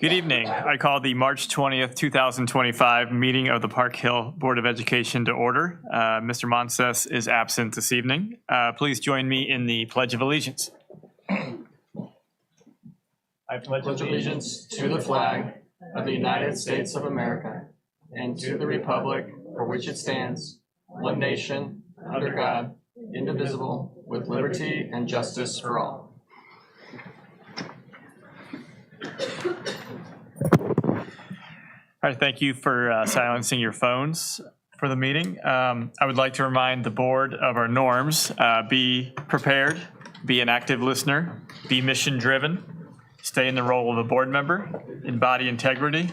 Good evening. I call the March 20th, 2025 meeting of the Park Hill Board of Education to order. Mr. Monses is absent this evening. Please join me in the Pledge of Allegiance. I pledge allegiance to the flag of the United States of America and to the republic for which it stands, one nation, under God, indivisible, with liberty and justice for all. All right, thank you for silencing your phones for the meeting. I would like to remind the board of our norms. Be prepared, be an active listener, be mission driven, stay in the role of a board member, embody integrity,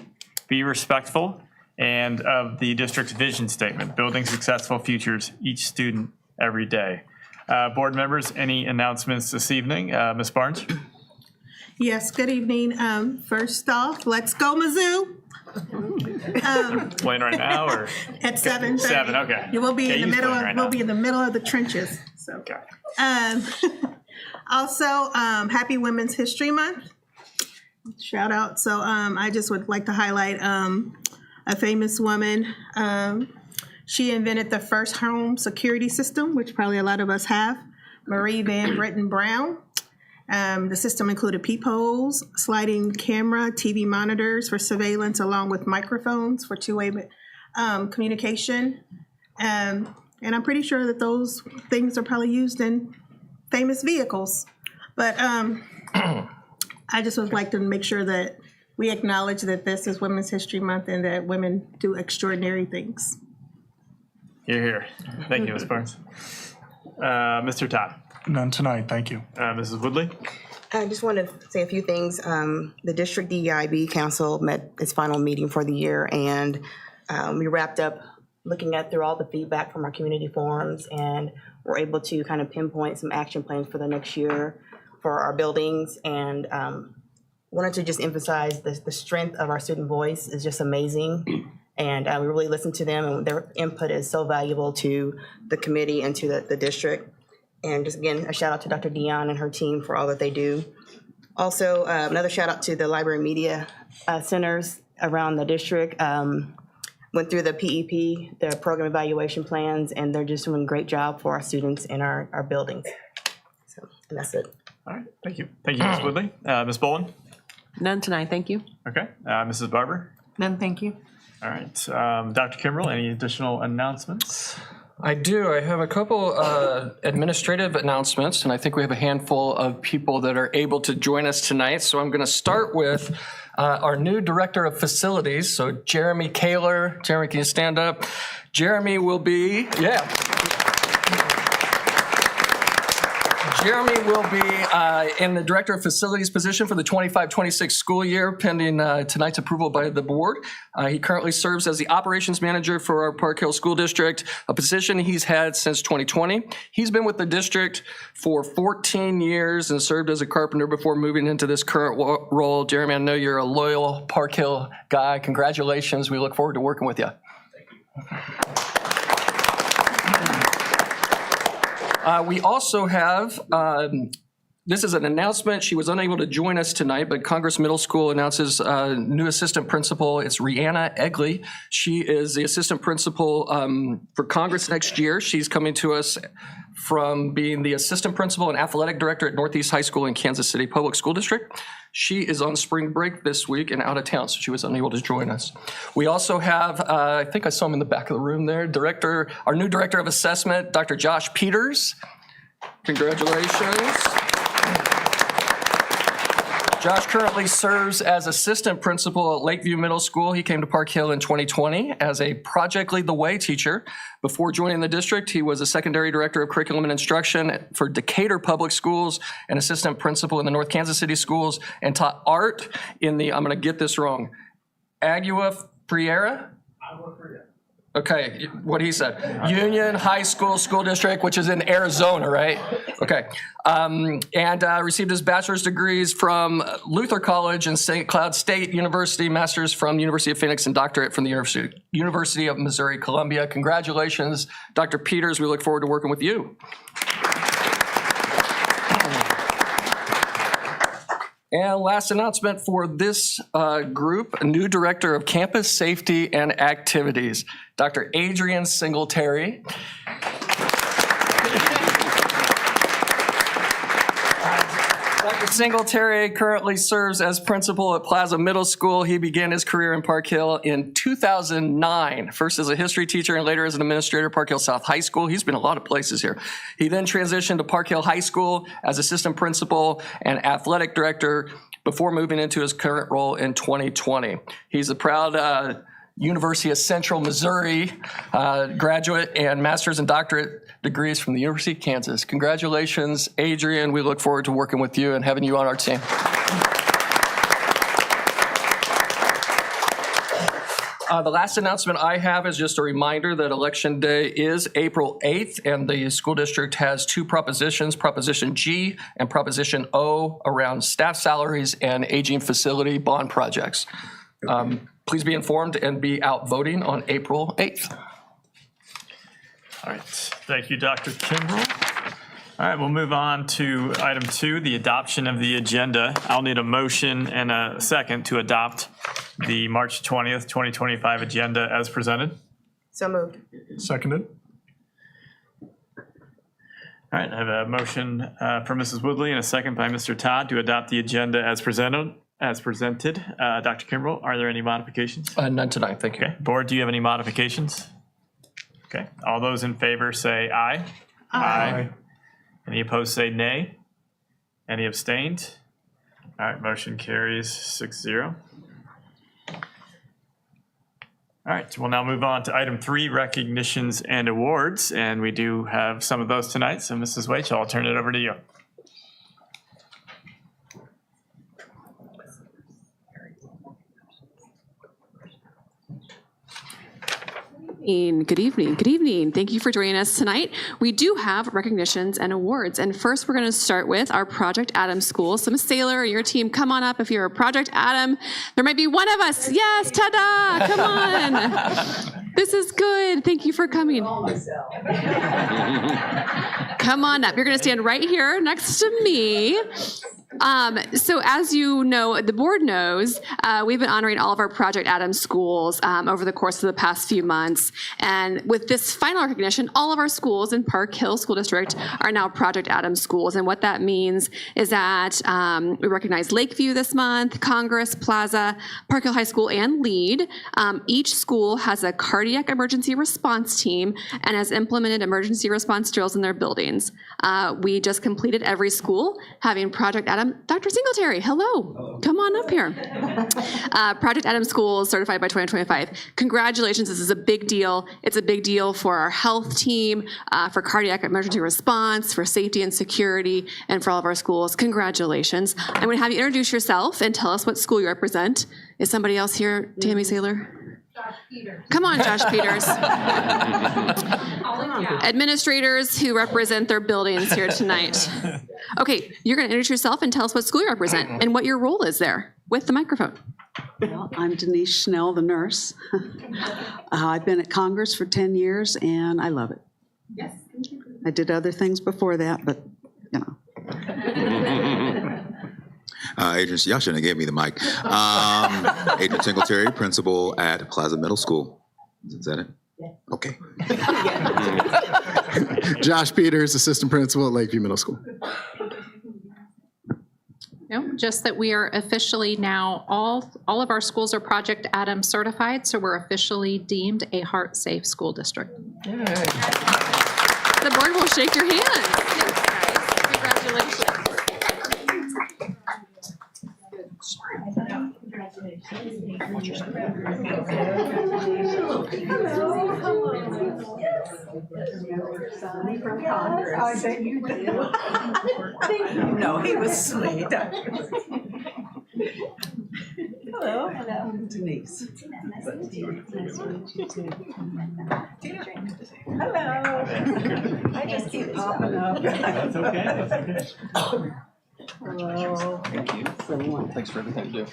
be respectful, and of the district's vision statement, building successful futures, each student, every day. Board members, any announcements this evening? Ms. Barnes? Yes, good evening. First off, let's go Mizzou. Playing right now or? At 7:30. 7, okay. You will be Okay, in the he's middle. playing right We'll now. be in the middle of the trenches. So, Okay. Also, Happy Women's History Month. Shout out. So, I just would like to highlight a famous woman. She invented the first home security system, which probably a lot of us have. Marie Van Brittan Brown. The system included peepholes, sliding camera, TV monitors for surveillance, along with microphones for two-way communication. And I'm pretty sure that those things are probably used in famous vehicles. But I just would like to make sure that we acknowledge that this is Women's History Month and that women do extraordinary things. You're here. Thank you, Ms. Barnes. Mr. Todd. None tonight, thank you. Mrs. Woodley. I just want to say a few things. The District DEIB Council met its final meeting for the year, and we wrapped up looking at through all the feedback from our community forums, and we're able to kind of pinpoint some action plans for the next year for our buildings. And wanted to just emphasize the strength of our student voice is just amazing. And we really listen to them, and their input is so valuable to the committee and to the district. And just again, a shout out to Dr. Dion and her team for all that they do. Also, another shout out to the library media centers around the district. Went through the PEP, the program evaluation plans, and they're just doing a great job for our students in our buildings. So, and that's it. All right, thank you. Thank you, Ms. Woodley. Ms. Bowen? None tonight, thank you. Okay. Mrs. Barber? None, thank you. All right. Dr. Kimbrell, any additional announcements? I do. I have a couple administrative announcements, and I think we have a handful of people that are able to join us tonight. So I'm going to start with our new Director Facilities. So Jeremy Kaler. Jeremy, can you stand up? Jeremy will be, Jeremy will be in the Director of Facilities position for the 25-26 school year, pending tonight's approval by the board. He currently serves as the Operations Manager for our Park Hill School District, a position he's had since 2020. He's been with the district for 14 years and served as a carpenter before moving into this current role. Jeremy, I know you're a loyal Park Hill guy. Congratulations. We look forward to working with you. We also have, this is an announcement. She was unable to join us tonight, but Congress Middle School announces a new assistant principal. It's Rihanna Egley. She is the assistant principal for Congress next year. She's coming to us from being the assistant principal and athletic director at Northeast High School in Kansas City Public School District. She is on spring break this week and out of town, so she was unable to join us. We also have, I think I saw him in the back of the room there, our new director of assessment, Dr. Josh Peters. Congratulations. Josh currently serves as assistant principal at Lakeview Middle School. He came to Park Hill in 2020 as a Project Lead the Way teacher. Before joining the district, he was a secondary director of curriculum and instruction for Decatur Public Schools and assistant principal in the North Kansas City schools, and taught art in the, I'm going to get this wrong, Agua Prieta? Okay, what he said. Union High School School District, which is in Arizona, right? Okay. And received his bachelor's degrees from Luther College and St. Cloud State University, master's from the University of Phoenix, and doctorate from the University of Missouri Columbia. Congratulations, Dr. Peters. We look forward to working with you. And last announcement for this group, a new director of campus safety and activities, Dr. Adrian Singletary. Dr. Singletary currently serves as principal at Plaza Middle School. He began his career in Park Hill in 2009, first as a history teacher and later as an administrator at Park Hill South High School. He's been a lot of places here. He then transitioned to Park Hill High School as assistant principal and athletic director before moving into his current role in 2020. He's a proud University of Central Missouri graduate and master's and doctorate degrees from the University of Kansas. Congratulations, Adrian. We look forward to working with you and having you on our team. The last announcement I have is just a reminder that Election Day is April 8th, and the school district has two propositions, Proposition G and Proposition O, around staff salaries and aging facility bond projects. Please be informed and be out voting on April 8th. All right, thank you, Dr. Kimbrell. All right, we'll move on to item 2, the adoption of the agenda. I'll need a motion and a second to adopt the March 20th, 2025 agenda as presented. So moved. Seconded. All right, I have a motion from Mrs. Woodley and a second by Mr. Todd to adopt the agenda as presented. Dr. Kimbrell, are there any modifications? None tonight, thank you. Okay, board, do you have any modifications? Okay, all those in favor say aye. Aye. Any opposed say nay. Any abstained? All right, motion carries 6-0. All right, we'll now move on to item 3, recognitions and awards, and we do have some of those tonight. So Mrs. Wachel, I'll turn it over to you. Good evening. Good evening. Thank you for joining us tonight. We do have recognitions and awards. And first, we're going to start with our Project Adam School. So, Ms. Saylor, your team, come on up if you're a Project Adam. There might be one of us. Yes, ta-da! Come on. This is good. Thank you for coming. Come on up. You're going to stand right here next to me. So as you know, the board knows, we've been honoring all of our Project Adam schools over the course of the past few months. And with this final recognition, all of our schools in Park Hill School District are now Project Adam schools. And what that means is that we recognize Lakeview this month, Congress, Plaza, Park Hill High School, and Lead. Each school has a cardiac emergency response team and has implemented emergency response drills in their buildings. We just completed every school having Project Adam. Dr. Singletary, hello. Come on up here. Project Adam Schools certified by 2025. Congratulations, this is a big deal. It's a big deal for our health team, for cardiac emergency response, for safety and security, and for all of our schools. Congratulations. I'm going to have you introduce yourself and tell us what school you represent. Is somebody else here, Tammy Saylor? Josh Peters. Come on, Josh Peters. Administrators who represent their buildings here tonight. Okay, you're going to introduce yourself and tell us what school you represent and what your role is there with the microphone. Well, I'm Denise Schnell, the nurse. I've been at Congress for 10 years, and I love it. Yes. I did other things before that, but, you know. Adrian, y'all shouldn't have gave me the mic. Adrian Singletary, principal at Plaza Middle School. Is that it? Yeah. Okay. Josh Peters, assistant principal at Lakeview Middle School. No, just that we are officially now, all of our schools are Project Adam certified, so we're officially deemed a heart-safe school district. The board will shake your hand. Thanks, guys. Congratulations. I bet you did. No, he was sweet. Hello. Hello. Denise. Nice to meet you too. Hello. I just keep popping up. That's okay. That's okay. Hello. Thank you. Thanks for everything you do.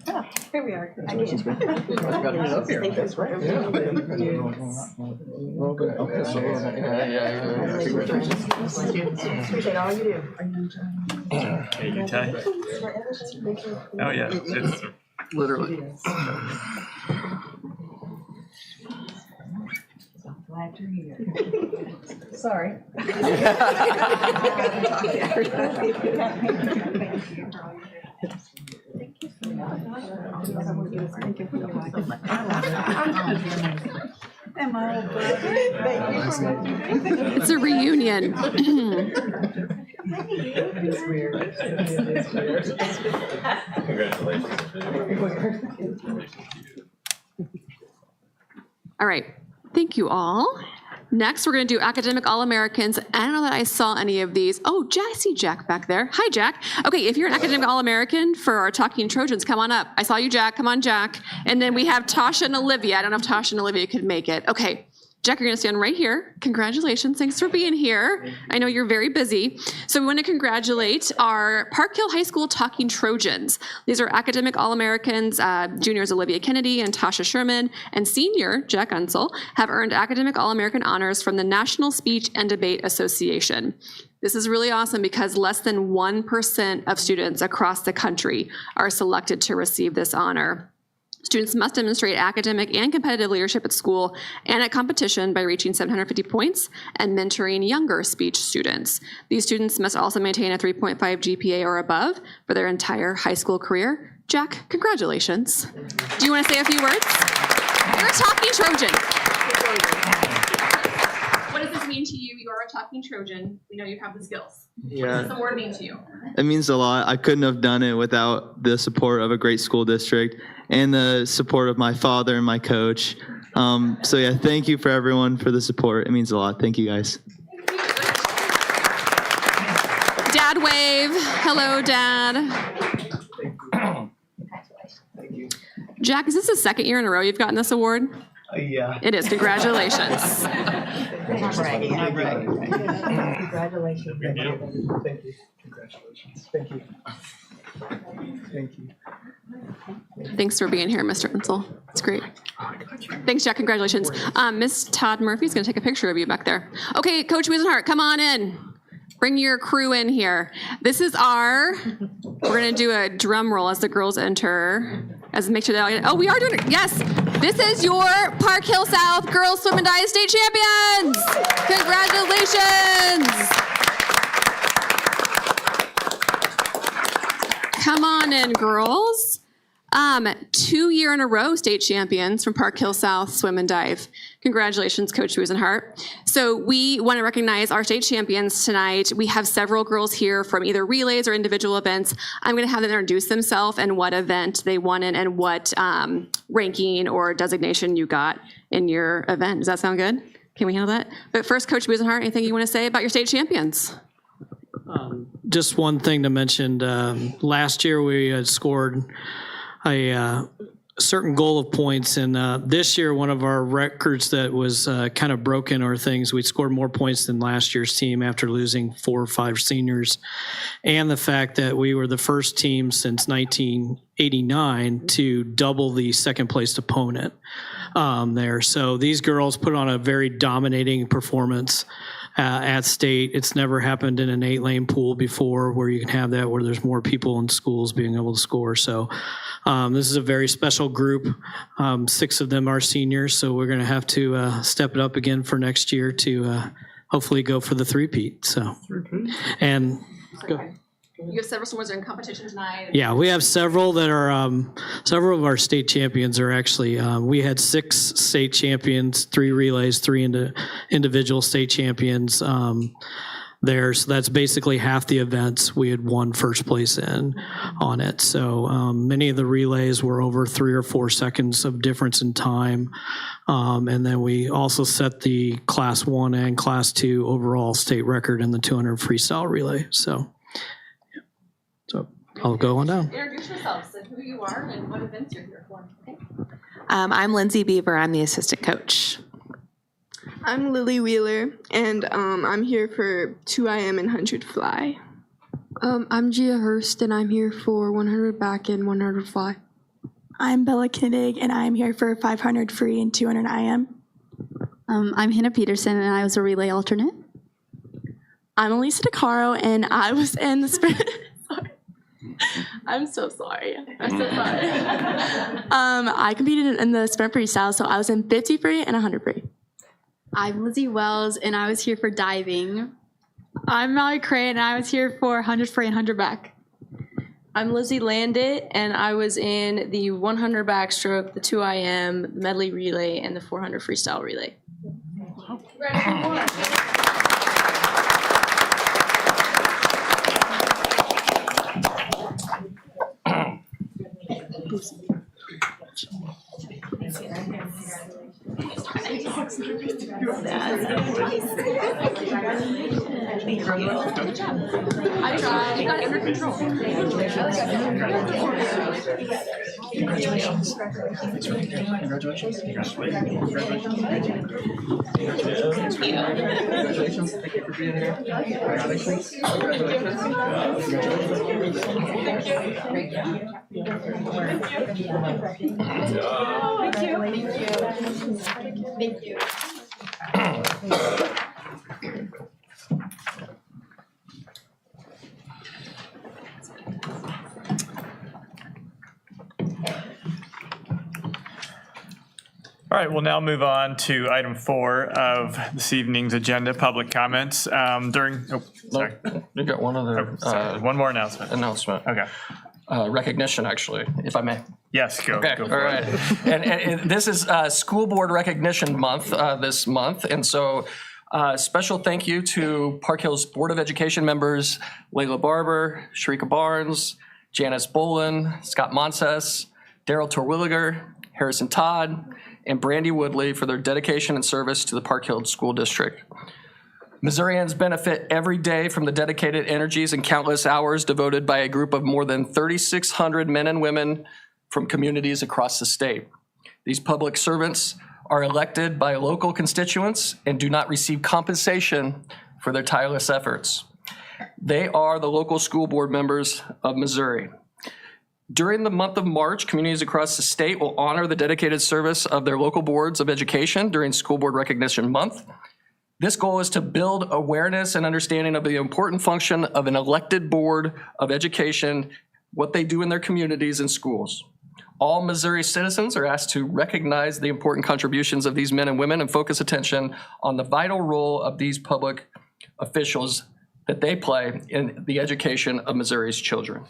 Oh, here we are. Got to get up here. That's right. Okay, so, yeah. Appreciate all you do. Okay, you tie. Oh, yeah. It's, Literally. Sorry. It's a reunion. All right. Thank you all. Next, we're going to do academic All-Americans. I don't know that I saw any of these. Oh, I see Jack back there. Hi, Jack. Okay, if you're an academic All-American for our Talking Trojans, come on up. I saw you, Jack. Come on, Jack. And then we have Tasha and Olivia. I don't know if Tasha and Olivia could make it. Okay. Jack, you're going to stand right here. Congratulations. Thanks for being here. I know you're very busy. So we want to congratulate our Park Hill High School Talking Trojans. These are academic All-Americans. Juniors Olivia Kennedy and Tasha Sherman, and senior Jack Unsel have earned academic All-American honors from the National Speech and Debate Association. This is really awesome because less than 1% of students across the country are selected to receive this honor. Students must demonstrate academic and competitive leadership at school and at competition by reaching 750 points and mentoring younger speech students. These students must also maintain a 3.5 GPA or above for their entire high school career. Jack, congratulations. Do you want to say a few words? You're a Talking Trojan. What does this mean to you? You are a Talking Trojan. We know you have the skills. What does the word mean to you? It means a lot. I couldn't have done it without the support of a great school district and the support of my father and my coach. So yeah, thank you for everyone for the support. It means a lot. Thank you guys. Dad wave. Hello, Dad. Jack, is this the second year in a row you've gotten this award? Yeah. It is. Congratulations. Congratulations. Thank you. Thank you. Congratulations. Thank you. Thank you. Thanks for being here, Mr. Unsel. It's great. Thanks, Jack. Congratulations. Miss Todd Murphy's going to take a picture of you back there. Okay, Coach Wiesenhart, come on in. Bring your crew in here. This is we're going to do a drum roll as the girls enter. Make sure that, oh, we are doing it. Yes. This is your Park Hill South Girls Swim and Dive State Champions. Congratulations. Come on in, girls. 2 year in a row state champions from Park Hill South Swim and Dive. Congratulations, Coach Wiesenhart. So we want to recognize our state champions tonight. We have several girls here from either relays or individual events. I'm going to have them introduce themselves and what event they won in and what ranking or designation you got in your event. Does that sound good? Can we handle that? But first, Coach Wiesenhart, anything you want to say about your state champions? Just one thing to mention. Last year we had scored a certain goal of points, and this year one of our records that was kind of broken or things, we scored more points than last year's team after losing 4 or 5 seniors, and the fact that we were the first team since 1989 to double the second placed opponent there. So these girls put on a very dominating performance at state. It's never happened in an 8-lane pool before where you can have that, where there's more people in schools being able to score. So this is a very special group. 6 of them are seniors, so we're going to have to step it up again for next year to hopefully go for the three-peat. So, and go. You have several swimmers that are in competition tonight. Yeah, we have several that are, several of our state champions are actually, we had 6 state champions, 3 relays, 3 individual state champions there. So that's basically half the events we had won first place in on it. So many of the relays were over 3 or 4 seconds of difference in time. And then we also set the Class 1 and Class 2 overall state record in the 200 freestyle relay. So I'll go on down. Introduce yourselves and who you are and what events you're here for. Okay. I'm Lindsay Beaver. I'm the assistant coach. I'm Lily Wheeler, and I'm here for 2IM and 100 fly. I'm Gia Hurst, and I'm here for 100 back and 100 fly. I'm Bella Kinnig, and I'm here for 500 free and 200 IM. I'm Hannah Peterson, and I was a relay alternate. I'm Elisa DeCaro, and I was in the sprint. Sorry. I'm so sorry. I'm so sorry. I competed in the sprint freestyle, so I was in 50 free and 100 free. I'm Lizzie Wells, and I was here for diving. I'm Mallory Cray, and I was here for 100 free and 100 back. I'm Lizzie Landit, and I was in the 100 backstroke, the 2 IM, medley relay, and the 400 freestyle relay. I tried. You got it under control. Congratulations. Congratulations. Thank you for being here. Congratulations. Thank you. All right, we'll now move on to item 4 of this evening's agenda, public comments. Sorry. You got one other. One more announcement. Okay. Recognition, actually, if I may. Yes, go. Okay, Go all for right. And this is School Board Recognition Month this month. And so special thank you to Park Hills Board of Education members, Layla Barber, Sharika Barnes, Janice Bolin, Scott Monses, Daryl Terwilliger, Harrison Todd, and Brandy Woodley for their dedication and service to the Park Hills School District. Missourians benefit every day from the dedicated energies and countless hours devoted by a group of more than 3,600 men and women from communities across the state. These public servants are elected by local constituents and do not receive compensation for their tireless efforts. They are the local school board members of Missouri. During the month of March, communities across the state will honor the dedicated service of their local boards of education during School Board Recognition Month. This goal is to build awareness and understanding of the important function of an elected board of education, what they do in their communities and schools. All Missouri citizens are asked to recognize the important contributions of these men and women and focus attention on the vital role of these public officials that they play in the education of Missouri's children.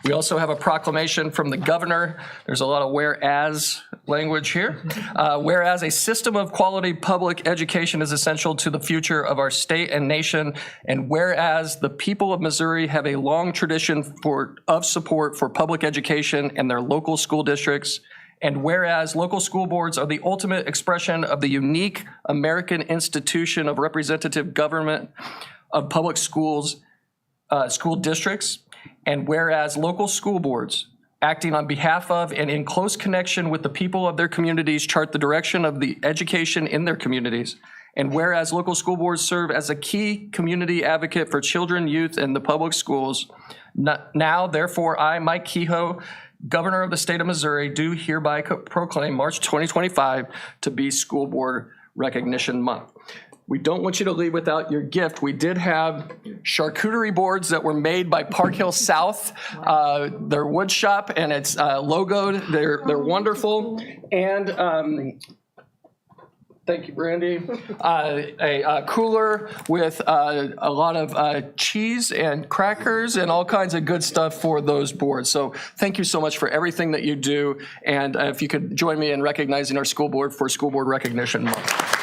We also have a proclamation from the governor. There's a lot of whereas language here. Whereas a system of quality public education is essential to the future of our state and nation, and whereas the people of Missouri have a long tradition of support for public education and their local school districts, and whereas local school boards are the ultimate expression of the unique American institution of representative government of public schools, school districts, and whereas local school boards, acting on behalf of and in close connection with the people of their communities, chart the direction of the education in their communities. And whereas local school boards serve as a key community advocate for children, youth, and the public schools, now, therefore, I, Mike Kehoe, Governor of the state of Missouri, do hereby proclaim March 2025 to be School Board Recognition Month. We don't want you to leave without your gift. We did have charcuterie boards that were made by Park Hill South, their wood shop, and it's logoed. They're wonderful. And thank you, Brandy. A cooler with a lot of cheese and crackers and all kinds of good stuff for those boards. So thank you so much for everything that you do. And if you could join me in recognizing our school board for School Board Recognition Month.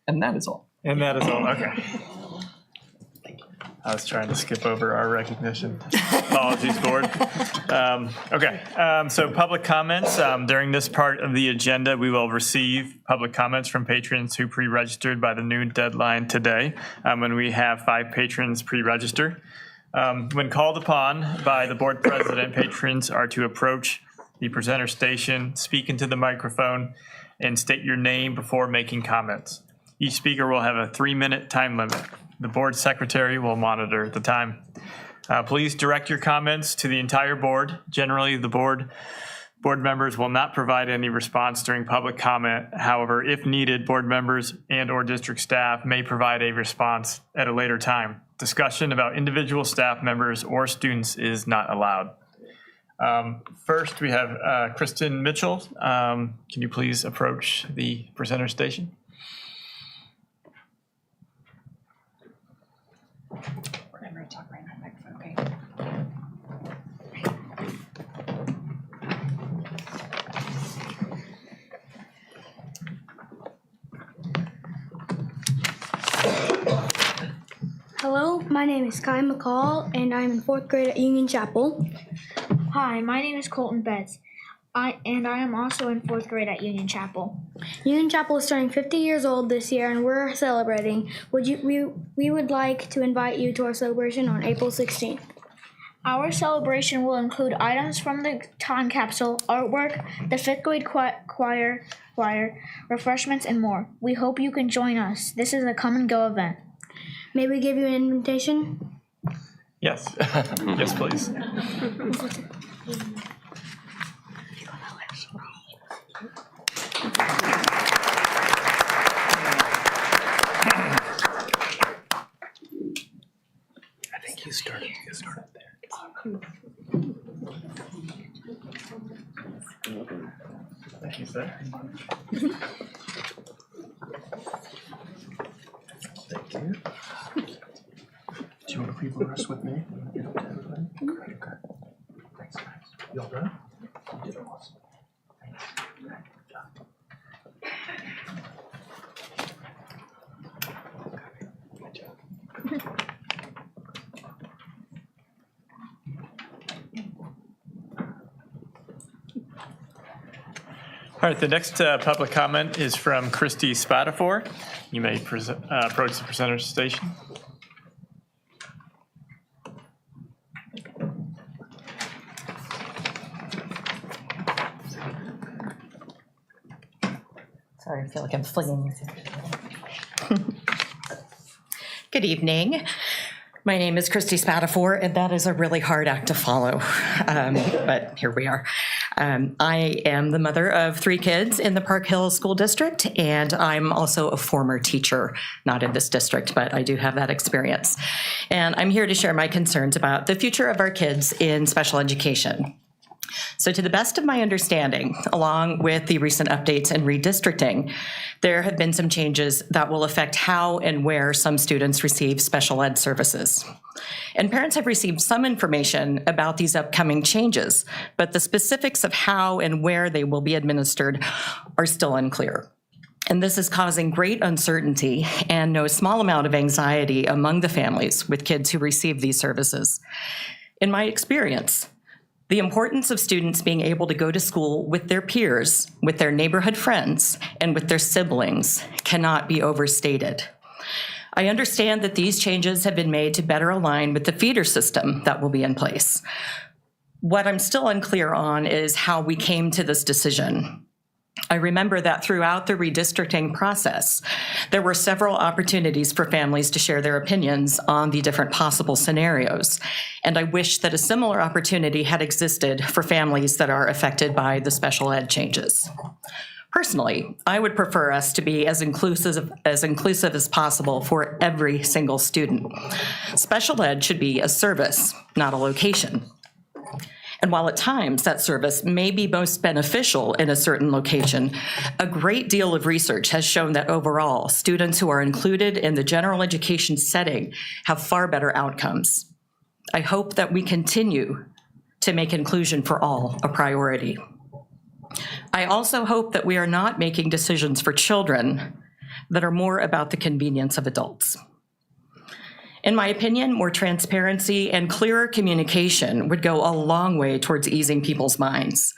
And that is all. And that is all, okay. I was trying to skip over our recognition. Apologies, board. So public comments. During this part of the agenda, we will receive public comments from patrons who pre-registered by the noon deadline today, when we have 5 patrons pre-register. When called upon by the board president, patrons are to approach the presenter station, speak into the microphone, and state your name before making comments. Each speaker will have a 3-minute time limit. The board secretary will monitor the time. Please direct your comments to the entire board. Generally, the board Board members will not provide any response during public comment. However, if needed, board members and/or district staff may provide a response at a later time. Discussion about individual staff members or students is not allowed. First, we have Kristen Mitchell. Can you please approach the presenter station? We're going to talk right now, microphone, okay? Hello, my name is Kai McCall, and I'm in 4th grade at Union Chapel. Hi, my name is Colton Betts. I am also in 4th grade at Union Chapel. Union Chapel is turning 50 years old this year, and we're celebrating. We would like to invite you to our celebration on April 16th. Our celebration will include items from the time capsule, artwork, the 5th grade choir, refreshments, and more. We hope you can join us. This is a come and go event. May we give you an invitation? Yes. Yes, please. I think you started there. Thank you, sir. Thank you. Do you want to read the rest with me? Get up to everybody? Okay. Thanks, guys. You all done? You did awesome. Thanks. Good job. Good job. All right, the next public comment is from Christy Spatafor. You may approach the presenter station. Sorry, I feel like I'm flinging. Good evening. My name is Christy Spatafor, and that is a really hard act to follow, but here we are. I am the mother of 3 kids in the Park Hill School District, and I'm also a former teacher, not in this district, but I do have that experience. And I'm here to share my concerns about the future of our kids in special education. So to the best of my understanding, along with the recent updates and redistricting, there have been some changes that will affect how and where some students receive special ed services. And parents have received some information about these upcoming changes, but the specifics of how and where they will be administered are still unclear. And this is causing great uncertainty and no small amount of anxiety among the families with kids who receive these services. In my experience, the importance of students being able to go to school with their peers, with their neighborhood friends, and with their siblings cannot be overstated. I understand that these changes have been made to better align with the feeder system that will be in place. What I'm still unclear on is how we came to this decision. I remember that throughout the redistricting process, there were several opportunities for families to share their opinions on the different possible scenarios. And I wish that a similar opportunity had existed for families that are affected by the special ed changes. Personally, I would prefer us to be as inclusive as possible for every single student. Special ed should be a service, not a location. And while at times that service may be most beneficial in a certain location, a great deal of research has shown that overall, students who are included in the general education setting have far better outcomes. I hope that we continue to make inclusion for all a priority. I also hope that we are not making decisions for children that are more about the convenience of adults. In my opinion, more transparency and clearer communication would go a long way towards easing people's minds.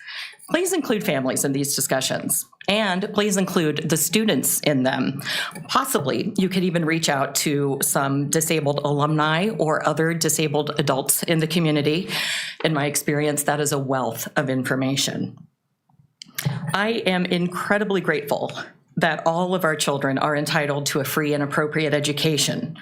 Please include families in these discussions, and please include the students in them. Possibly, you could even reach out to some disabled alumni or other disabled adults in the community. In my experience, that is a wealth of information. I am incredibly grateful that all of our children are entitled to a free and appropriate education.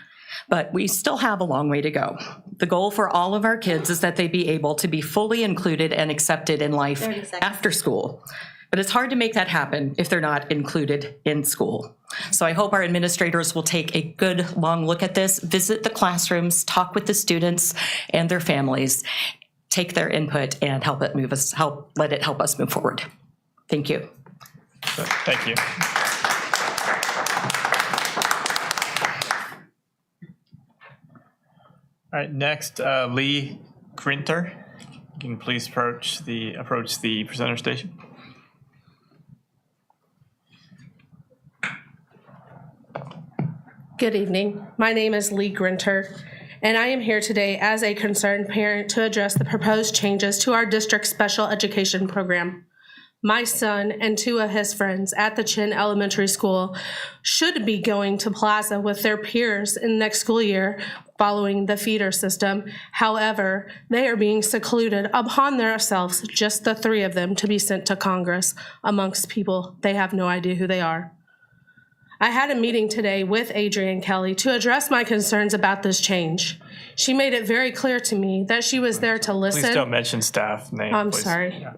but we still have a long way to go. The goal for all of our kids is that they be able to be fully included and accepted in life after school. But it's hard to make that happen if they're not included in school. So I hope our administrators will take a good long look at this, visit the classrooms, talk with the students and their families, take their input and let it help us move forward. Thank you. Thank you. All right, next, Lee Grinter. You can please approach the presenter station. Good evening. My name is Lee Grinter, and I am here today as a concerned parent to address the proposed changes to our district's special education program. My son and two of his friends at the Chin Elementary School should be going to Plaza with their peers in next school year following the feeder system. However, they are being secluded upon themselves, just the three of them, to be sent to Congress amongst people they have no idea who they are. I had a meeting today with Adrienne Kelly to address my concerns about this change. She made it very clear to me that she was there to listen. Please don't mention staff name. I'm please. sorry. Yeah.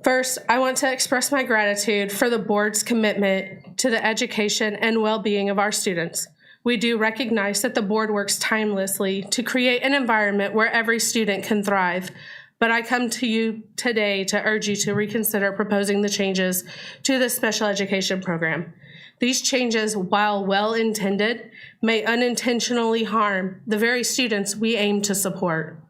First, I want to express my gratitude for the board's commitment to the education and well-being of our students. We do recognize that the board works tirelessly to create an environment where every student can thrive. But I come to you today to urge you to reconsider proposing the changes to the special education program. These changes, while well-intended, may unintentionally harm the very students we aim to support.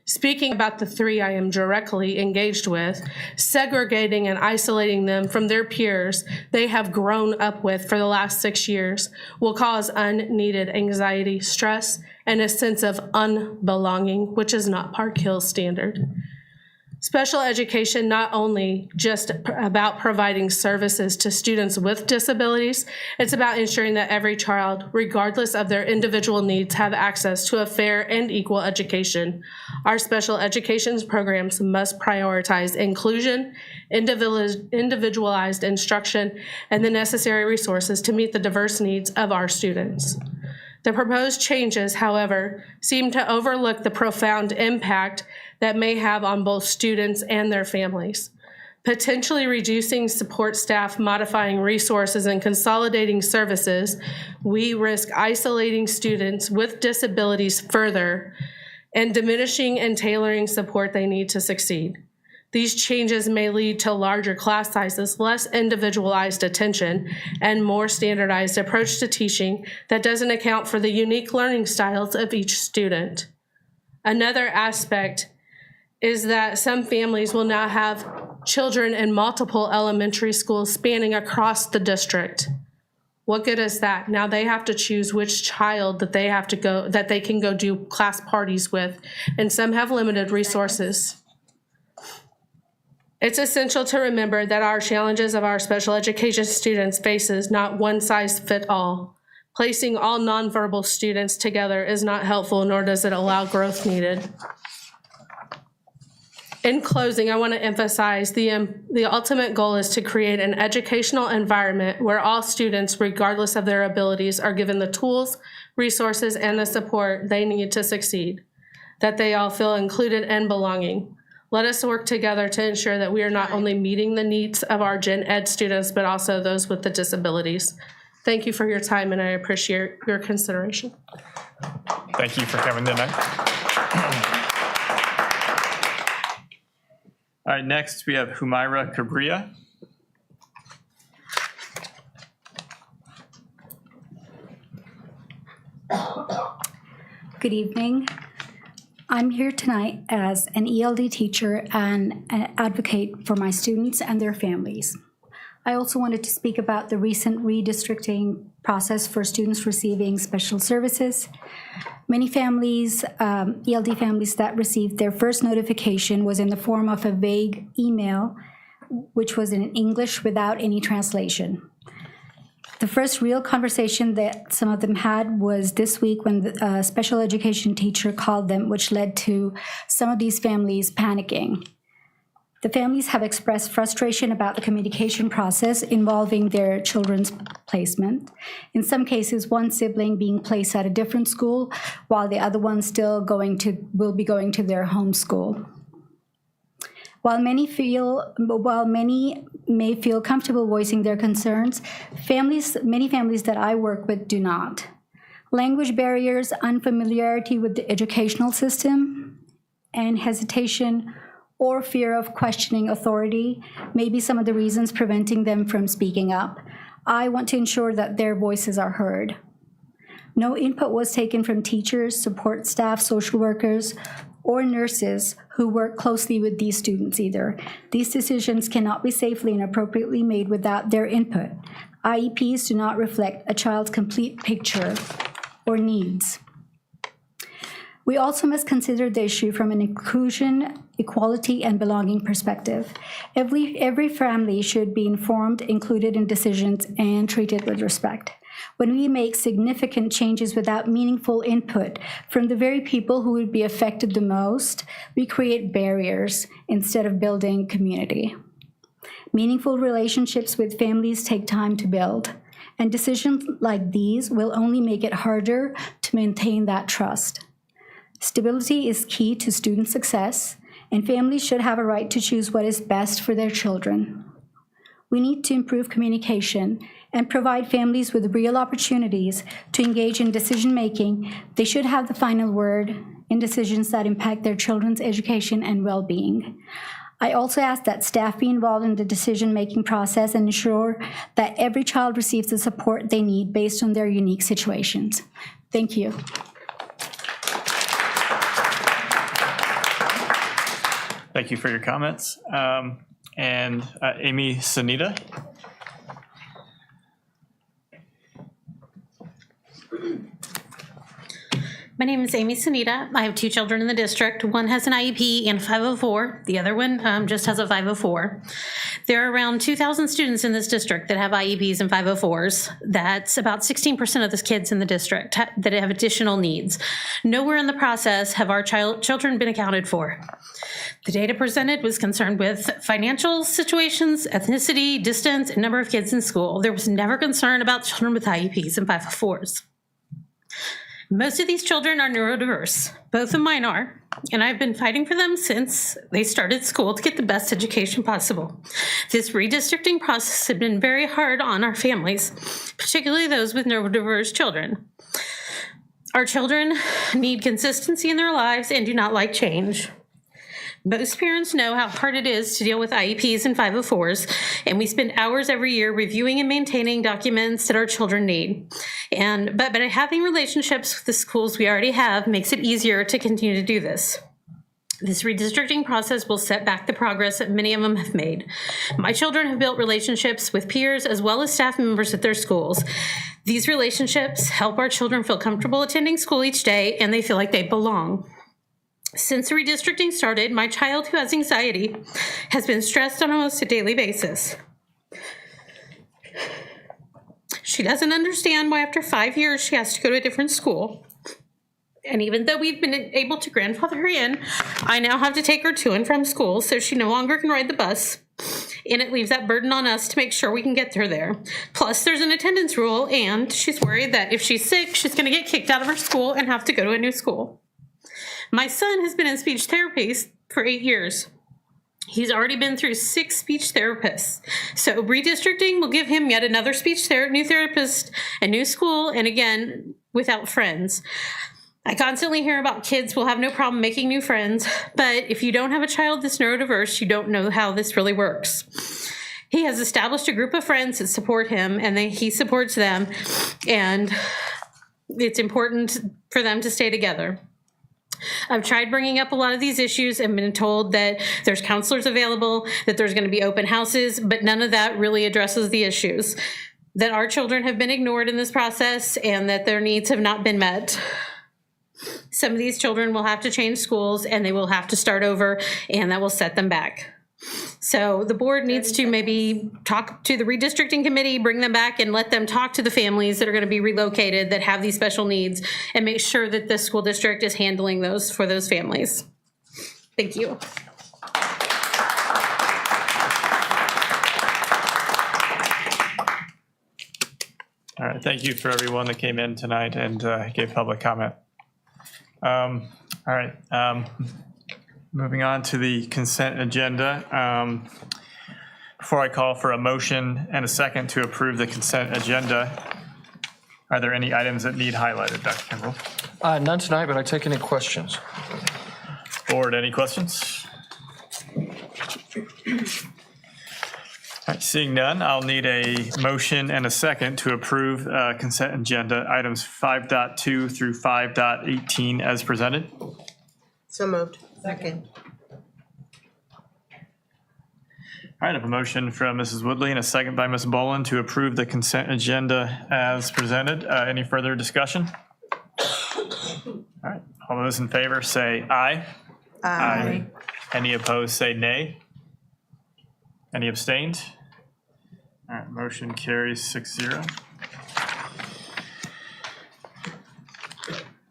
Speaking about the three I am directly engaged with, segregating and isolating them from their peers they have grown up with for the last 6 years will cause unneeded anxiety, stress, and a sense of unbelonging, which is not Park Hill's standard. Special education not only just about providing services to students with disabilities, it's about ensuring that every child, regardless of their individual needs, have access to a fair and equal education. Our special education programs must prioritize inclusion, individualized instruction, and the necessary resources to meet the diverse needs of our students. The proposed changes, however, seem to overlook the profound impact that may have on both students and their families. Potentially reducing support staff, modifying resources, and consolidating services, we risk isolating students with disabilities further and diminishing and tailoring support they need to succeed. These changes may lead to larger class sizes, less individualized attention, and more standardized approach to teaching that doesn't account for the unique learning styles of each student. Another aspect is that some families will now have children in multiple elementary schools spanning across the district. What good is that? Now they have to choose which child that they can go do class parties with, and some have limited resources. It's essential to remember that our challenges of our special education students faces not one size fit all. Placing all nonverbal students together is not helpful, nor does it allow growth needed. In closing, I want to emphasize the ultimate goal is to create an educational environment where all students, regardless of their abilities, are given the tools, resources, and the support they need to succeed, that they all feel included and belonging. Let us work together to ensure that we are not only meeting the needs of our Gen Ed students, but also those with the disabilities. Thank you for your time, and I appreciate your consideration. Thank you for coming tonight. All right, next we have Humaira Cabria. Good evening. I'm here tonight as an ELD teacher and an advocate for my students and their families. I also wanted to speak about the recent redistricting process for students receiving special services. Many families, ELD families that received their first notification was in the form of a vague email, which was in English without any translation. The first real conversation that some of them had was this week when the special education teacher called them, which led to some of these families panicking. The families have expressed frustration about the communication process involving their children's placement. In some cases, one sibling being placed at a different school, while the other one still will be going to their home school. While many may feel comfortable voicing their concerns, many families that I work with do not. Language barriers, unfamiliarity with the educational system, and hesitation or fear of questioning authority may be some of the reasons preventing them from speaking up. I want to ensure that their voices are heard. No input was taken from teachers, support staff, social workers, or nurses who work closely with these students either. These decisions cannot be safely and appropriately made without their input. IEPs do not reflect a child's complete picture or needs. We also must consider the issue from an inclusion, equality, and belonging perspective. Every family should be informed, included in decisions, and treated with respect. When we make significant changes without meaningful input from the very people who would be affected the most, we create barriers instead of building community. Meaningful relationships with families take time to build, and decisions like these will only make it harder to maintain that trust. Stability is key to student success, and families should have a right to choose what is best for their children. We need to improve communication and provide families with real opportunities to engage in decision-making. They should have the final word in decisions that impact their children's education and well-being. I also ask that staff be involved in the decision-making process and ensure that every child receives the support they need based on their unique situations. Thank you. Thank you for your comments. Amy Sanita. My name is Amy Sanita. I have two children in the district. One has an IEP and 504. The other one just has a 504. There are around 2,000 students in this district that have IEPs and 504s. That's about 16% of the kids in the district that have additional needs. Nowhere in the process have our children been accounted for. The data presented was concerned with financial situations, ethnicity, distance, and number of kids in school. There was never concern about children with IEPs and 504s. Most of these children are neurodiverse. Both of mine are, and I've been fighting for them since they started school to get the best education possible. This redistricting process has been very hard on our families, particularly those with neurodiverse children. Our children need consistency in their lives and do not like change. Most parents know how hard it is to deal with IEPs and 504s, and we spend hours every year reviewing and maintaining documents that our children need. But having relationships with the schools we already have makes it easier to continue to do this. This redistricting process will set back the progress that many of them have made. My children have built relationships with peers as well as staff members at their schools. These relationships help our children feel comfortable attending school each day, and they feel like they belong. Since redistricting started, my child who has anxiety has been stressed on almost a daily basis. She doesn't understand why after 5 years she has to go to a different school. And even though we've been able to grandfather her in, I now have to take her to and from school, so she no longer can ride the bus. And it leaves that burden on us to make sure we can get her there. Plus, there's an attendance rule, and she's worried that if she's sick, she's going to get kicked out of her school and have to go to a new school. My son has been in speech therapy for 8 years. He's already been through 6 speech therapists. So redistricting will give him yet another new therapist, a new school, and again, without friends. I constantly hear about kids will have no problem making new friends, but if you don't have a child that's neurodiverse, you don't know how this really works. He has established a group of friends that support him, and he supports them, and it's important for them to stay together. I've tried bringing up a lot of these issues and been told that there's counselors available, that there's going to be open houses, but none of that really addresses the issues. That our children have been ignored in this process and that their needs have not been met. Some of these children will have to change schools and they will have to start over, and that will set them back. So the board needs to maybe talk to the redistricting committee, bring them back and let them talk to the families that are going to be relocated that have these special needs, and make sure that the school district is handling those for those families. Thank you. All right, thank you for everyone that came in tonight and gave public comment. All right, moving on to the consent agenda. Before I call for a motion and a second to approve the consent agenda, are there any items that need highlighted, Dr. Kimbrell? None tonight, but I take any questions. Board, any questions? All right, seeing none, I'll need a motion and a second to approve consent agenda items 5.2 through 5.18 as presented. So moved. Second. All right, I have a motion from Mrs. Woodley and a second by Ms. Boland to approve the consent agenda as presented. Any further discussion? All right, all those in favor say aye. Aye. Any opposed say nay. Any abstained? All right, motion carries 6-0.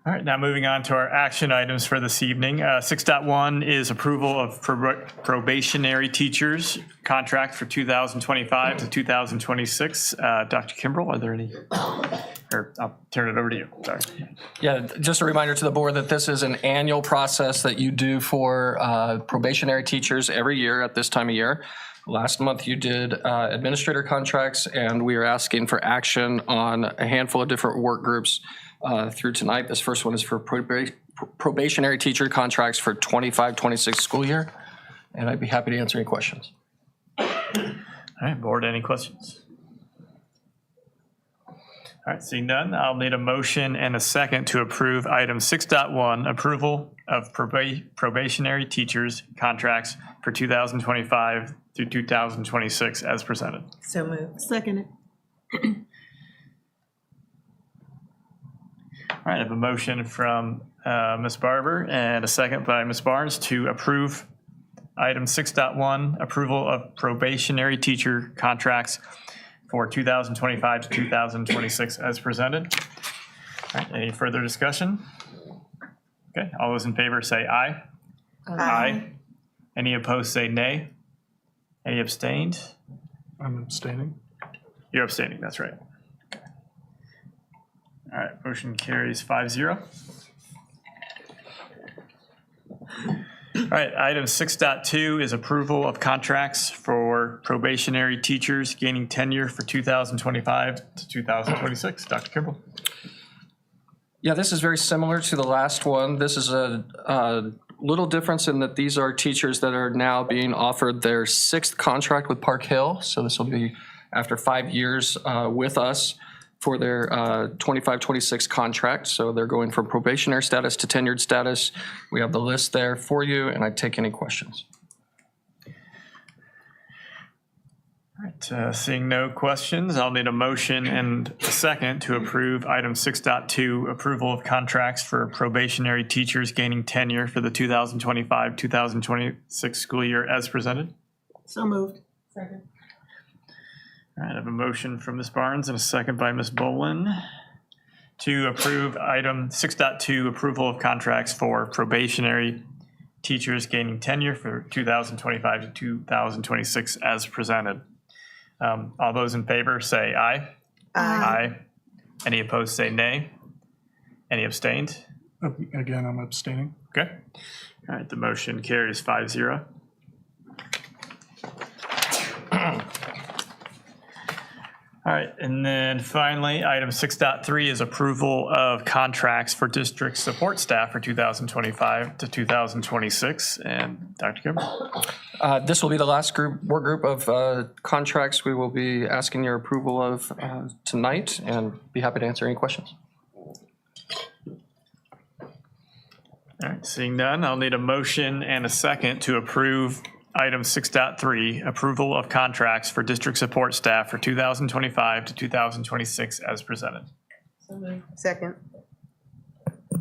All right, now moving on to our action items for this evening. 6.1 is approval of probationary teachers contract for 2025 to 2026. Dr. Kimbrell, are there any? Or I'll turn it over to you. Sorry. Yeah, just a reminder to the board that this is an annual process that you do for probationary teachers every year at this time of year. Last month you did administrator contracts, and we are asking for action on a handful of different work groups through tonight. This first one is for probationary teacher contracts for 25-26 school year, and I'd be happy to answer any questions. All right, board, any questions? All right, seeing none, I'll need a motion and a second to approve item 6.1, approval of probationary teachers contracts for 2025 through 2026 as presented. So moved. Second. All right, I have a motion from Ms. Barber and a second by Ms. Barnes to approve item 6.1, approval of probationary teacher contracts for 2025 to 2026 as presented. All right, any further discussion? Okay, all those in favor say aye. Aye. Any opposed say nay. Any abstained? I'm abstaining. You're abstaining, that's right. All right, motion carries 5-0. All right, item 6.2 is approval of contracts for probationary teachers gaining tenure for 2025 to 2026. Dr. Kimbrell. Yeah, this is very similar to the last one. This is a little difference in that these are teachers that are now being offered their 6th contract with Park Hill. So this will be after 5 years with us for their 25-26 contract. So they're going from probationary status to tenured status. We have the list there for you, and I'd take any questions. All right, seeing no questions, I'll need a motion and a second to approve item 6.2, approval of contracts for probationary teachers gaining tenure for the 2025-2026 school year as presented. So moved. Second. All right, I have a motion from Ms. Barnes and a second by Ms. Boland to approve item 6.2, approval of contracts for probationary teachers gaining tenure for 2025 to 2026 as presented. All those in favor say aye. Aye. Any opposed say nay. Any abstained? Again, I'm abstaining. Okay. All right, the motion carries 5-0. All right, and then finally, item 6.3 is approval of contracts for district support staff for 2025 to 2026. And Dr. Kimbrell. This will be the last work group of contracts we will be asking your approval of tonight, and be happy to answer any questions. All right, seeing none, I'll need a motion and a second to approve item 6.3, approval of contracts for district support staff for 2025 to 2026 as presented. Second. All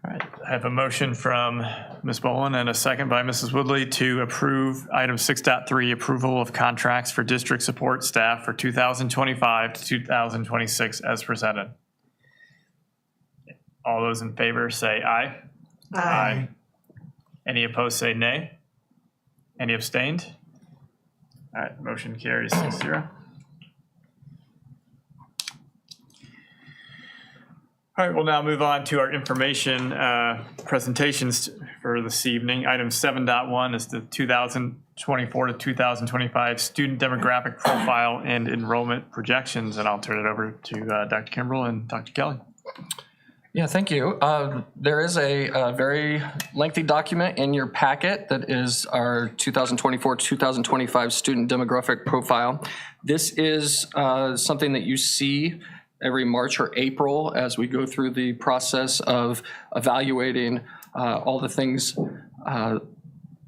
right, I have a motion from Ms. Boland and a second by Mrs. Woodley to approve item 6.3, approval of contracts for district support staff for 2025 to 2026 as presented. All those in favor say aye. Aye. Any opposed say nay. Any abstained? All right, motion carries 6-0. All right, we'll now move on to our information presentations for this evening. Item 7.1 is the 2024 to 2025 student demographic profile and enrollment projections, and I'll turn it over to Dr. Kimbrell and Dr. Kelly. Yeah, thank you. There is a very lengthy document in your packet that is our 2024-2025 student demographic profile. This is something that you see every March or April as we go through the process of evaluating all the things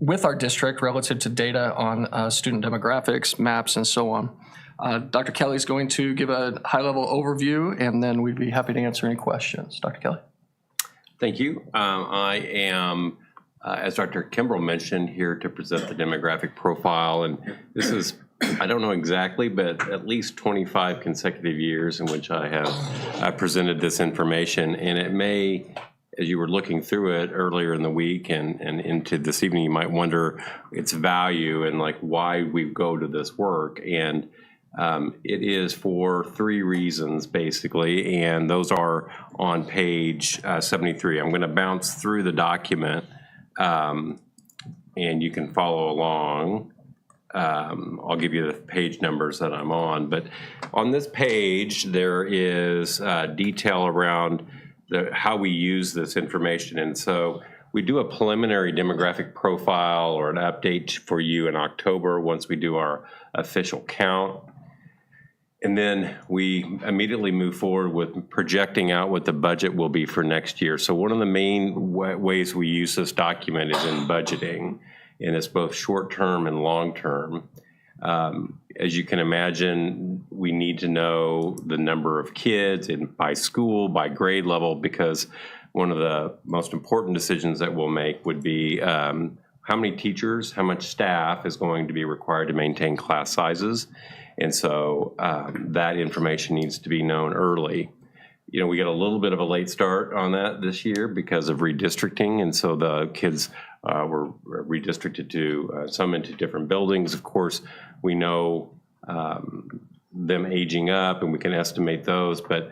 with our district relative to data on student demographics, maps, and so on. Dr. Kelly is going to give a high-level overview, and then we'd be happy to answer any questions. Dr. Kelly. Thank you. I am, as Dr. Kimbrell mentioned, here to present the demographic profile, and this is, I don't know exactly, but at least 25 consecutive years in which I have presented this information, and it may, as you were looking through it earlier in the week and into this evening, you might wonder its value and like why we go to this work. And it is for 3 reasons, basically, and those are on page 73. I'm going to bounce through the document, and you can follow along. I'll give you the page numbers that I'm on, but on this page, there is detail around how we use this information. And so we do a preliminary demographic profile or an update for you in October once we do our official count. And then we immediately move forward with projecting out what the budget will be for next year. So one of the main ways we use this document is in budgeting, and it's both short-term and long-term. As you can imagine, we need to know the number of kids by school, by grade level, because one of the most important decisions that we'll make would be how many teachers, how much staff is going to be required to maintain class sizes. And so that information needs to be known early. You know, we get a little bit of a late start on that this year because of redistricting, and so the kids were redistricted to some into different buildings. Of course, we know them aging up, and we can estimate those, but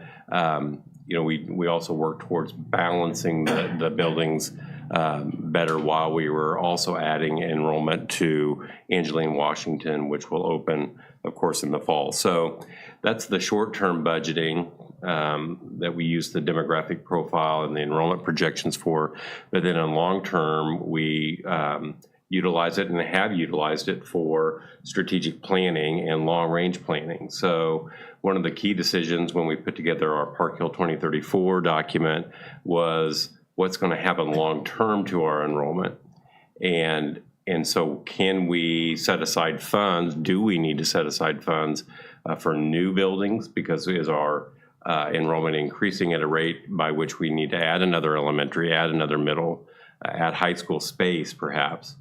you know, we also work towards balancing the buildings better while we were also adding enrollment to Angeline Washington, which will open, of course, in the fall. So that's the short-term budgeting that we use the demographic profile and the enrollment projections for. But then in long-term, we utilize it and have utilized it for strategic planning and long-range planning. So one of the key decisions when we put together our Park Hill 2034 document was what's going to happen long-term to our enrollment. And so can we set aside funds? Do we need to set aside funds for new buildings? Because is our enrollment increasing at a rate by which we need to add another elementary, add another middle, add high school space perhaps?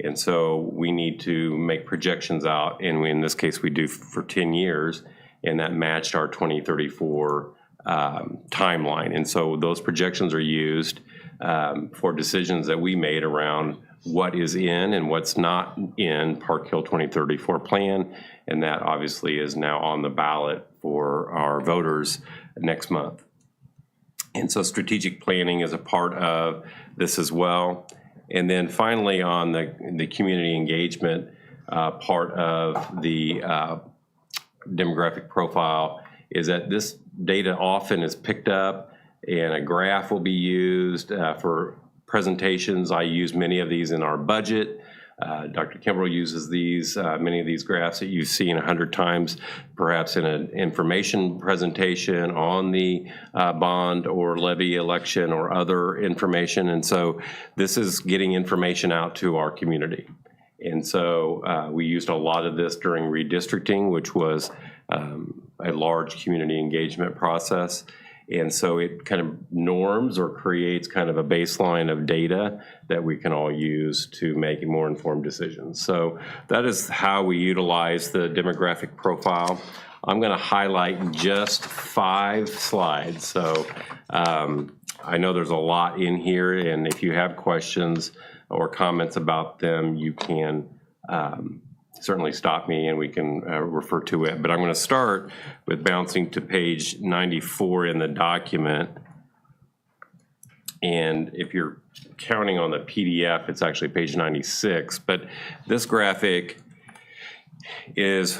And so we need to make projections out, and in this case we do for 10 years, and that matched our 2034 timeline. And so those projections are used for decisions that we made around what is in and what's not in Park Hill 2034 plan, and that obviously is now on the ballot for our voters next month. And so strategic planning is a part of this as well. And then finally, on the community engagement part of the demographic profile is that this data often is picked up and a graph will be used for presentations. I use many of these in our budget. Dr. Kimbrell uses these, many of these graphs that you've seen 100 times, perhaps in an information presentation on the bond or levy election or other information. And so this is getting information out to our community. And so we used a lot of this during redistricting, which was a large community engagement process. And so it kind of norms or creates kind of a baseline of data that we can all use to make more informed decisions. So that is how we utilize the demographic profile. I'm going to highlight just 5 slides. So I know there's a lot in here, and if you have questions or comments about them, you can certainly stop me and we can refer to it. But I'm going to start with bouncing to page 94 in the document. And if you're counting on the PDF, it's actually page 96. But this graphic is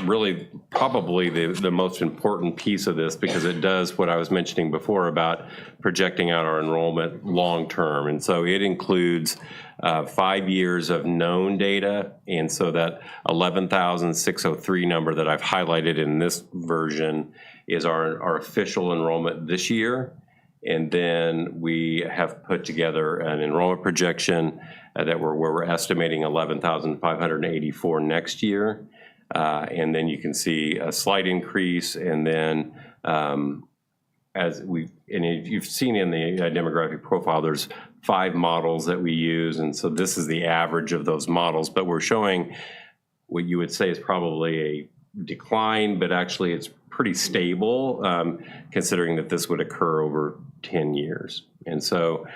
really probably the most important piece of this, because it does what I was mentioning before about projecting out our enrollment long term. And so it includes 5 years of known data. And so that 11,603 number that I've highlighted in this version is our official enrollment this year. And then we have put together an enrollment projection where we're estimating 11,584 next year. And then you can see a slight increase, and then you've seen in the demographic profile, there's 5 models that we use, and so this is the average of those models, but we're showing what you would say is probably a decline, but actually it's pretty stable, considering that this would occur over 10 years. And so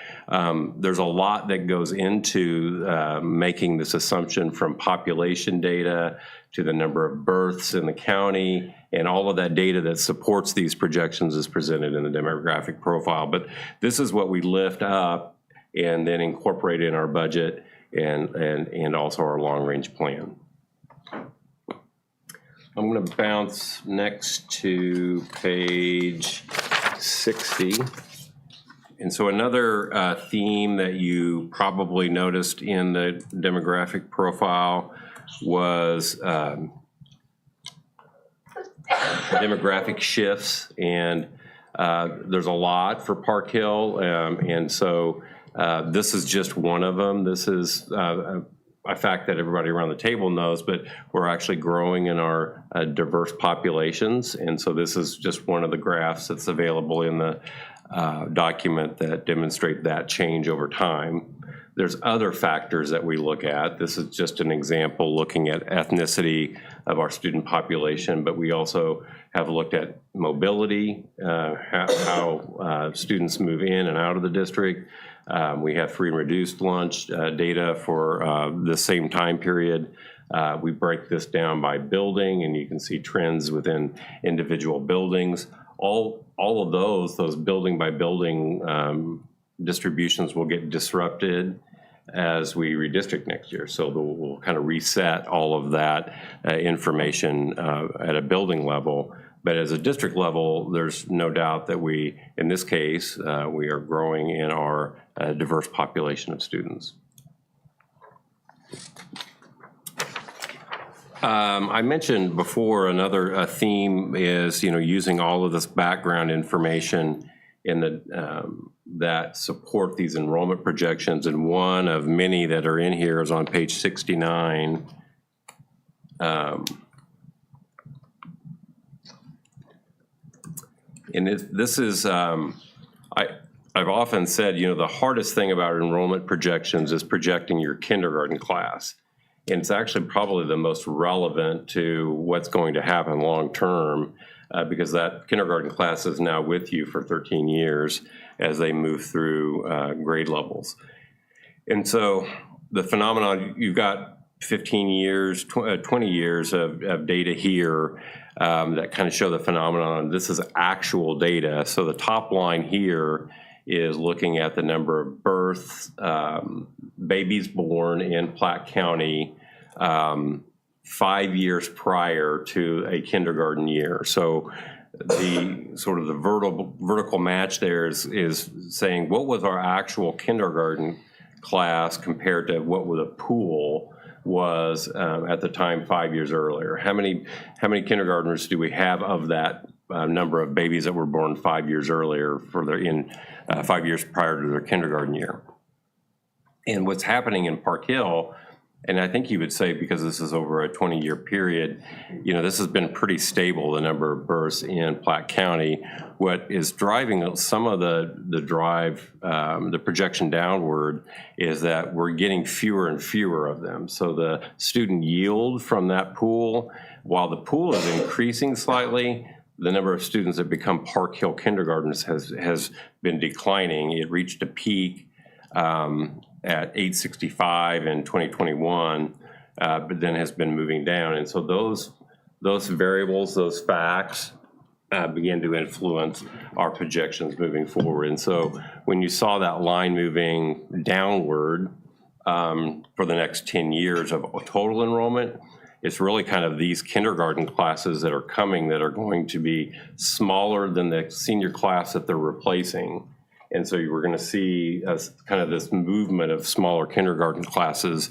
there's a lot that goes into making this assumption, from population data to the number of births in the county, and all of that data that supports these projections is presented in the demographic profile. But this is what we lift up and then incorporate in our budget and also our long-range plan. I'm going to bounce next to page 60. And so another theme that you probably noticed in the demographic profile was demographic shifts. And there's a lot for Park Hill. And so this is just one of them. This is a fact that everybody around the table knows, but we're actually growing in our diverse populations. And so this is just one of the graphs that's available in the document that demonstrate that change over time. There's other factors that we look at. This is just an example looking at ethnicity of our student population, but we also have looked at mobility, how students move in and out of the district. We have free and reduced lunch data for the same time period. We break this down by building, and you can see trends within individual buildings. All of those building by building distributions will get disrupted as we redistrict next year. So we'll kind of reset all of that information at a building level. But as a district level, there's no doubt that we, in this case, we are growing in our diverse population of students. I mentioned before another theme is, using all of this background information in the that support these enrollment projections, and one of many that are in here is on page 69. And this is, I've often said, the hardest thing about enrollment projections is projecting your kindergarten class. And it's actually probably the most relevant to what's going to happen long term, because that kindergarten class is now with you for 13 years as they move through grade levels. And so the phenomenon, you've got 15 years, 20 years of data here that kind of show the phenomenon. This is actual data. So the top line here is looking at the number of births, babies born in Platte County 5 years prior to a kindergarten year. So the sort of the vertical match there is saying, what was our actual kindergarten class compared to what the pool was at the time 5 years earlier? How many kindergartners do we have of that number of babies that were born 5 years earlier 5 years prior to their kindergarten year? And what's happening in Park Hill, and I think you would say, because this is over a 20-year period, this has been pretty stable, the number of births in Platte County. What is driving some of the drive, the projection downward, is that we're getting fewer and fewer of them. So the student yield from that pool, while the pool is increasing slightly, the number of students that become Park Hill kindergartens has been declining. It reached a peak at 865 in 2021, but then has been moving down. And so those variables, those facts, begin to influence our projections moving forward. And so when you saw that line moving downward for the next 10 years of total enrollment, it's really kind of these kindergarten classes that are coming that are going to be smaller than the senior class that they're replacing. And so we're going to see kind of this movement of smaller kindergarten classes,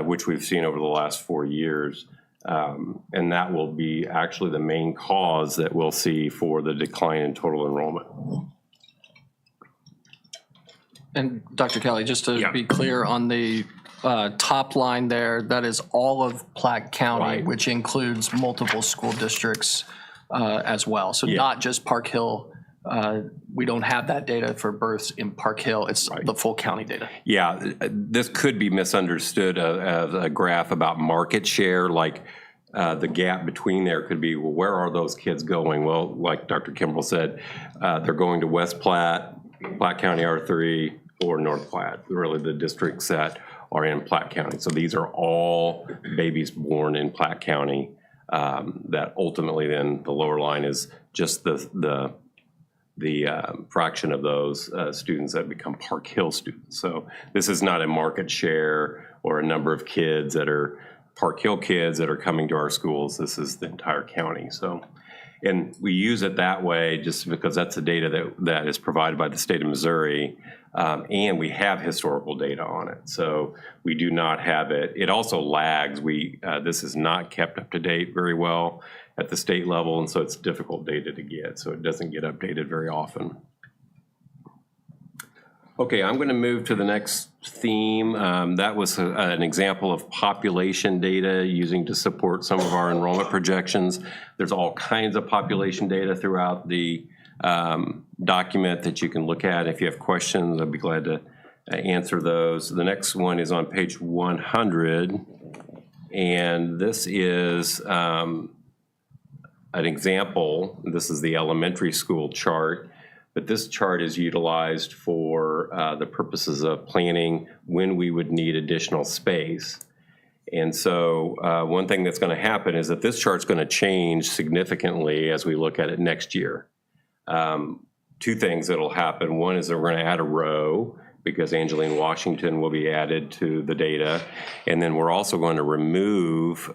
which we've seen over the last 4 years. And that will be actually the main cause that we'll see for the decline in total enrollment. And Dr. Kelly, just to be clear on the top line there, that is all of Platte County, which includes multiple school districts as well. So not just Park Hill. We don't have that data for births in Park Hill. It's the full county data. Yeah, this could be misunderstood as a graph about market share. Like the gap between there could be, well, where are those kids going? Well, like Dr. Kimball said, they're going to West Platte, Platte County R3, or North Platte, really the districts that are in Platte County. So these are all babies born in Platte County. That ultimately then the lower line is just the fraction of those students that become Park Hill students. So this is not a market share or a number of kids that are Park Hill kids that are coming to our schools. This is the entire county. So, and we use it that way just because that's the data that is provided by the state of Missouri, and we have historical data on it. So we do not have it. It also lags. This is not kept up to date very well at the state level, and so it's difficult data to get, so it doesn't get updated very often. Okay, I'm going to move to the next theme. That was an example of population data using to support some of our enrollment projections. There's all kinds of population data throughout the document that you can look at. If you have questions, I'd be glad to answer those. The next one is on page 100, and this is an example. This is the elementary school chart, but this chart is utilized for the purposes of planning when we would need additional space. And so one thing that's going to happen is that this chart's going to change significantly as we look at it next year. Two things that'll happen. One is that we're going to add a row because Angeline Washington will be added to the data. And then we're also going to remove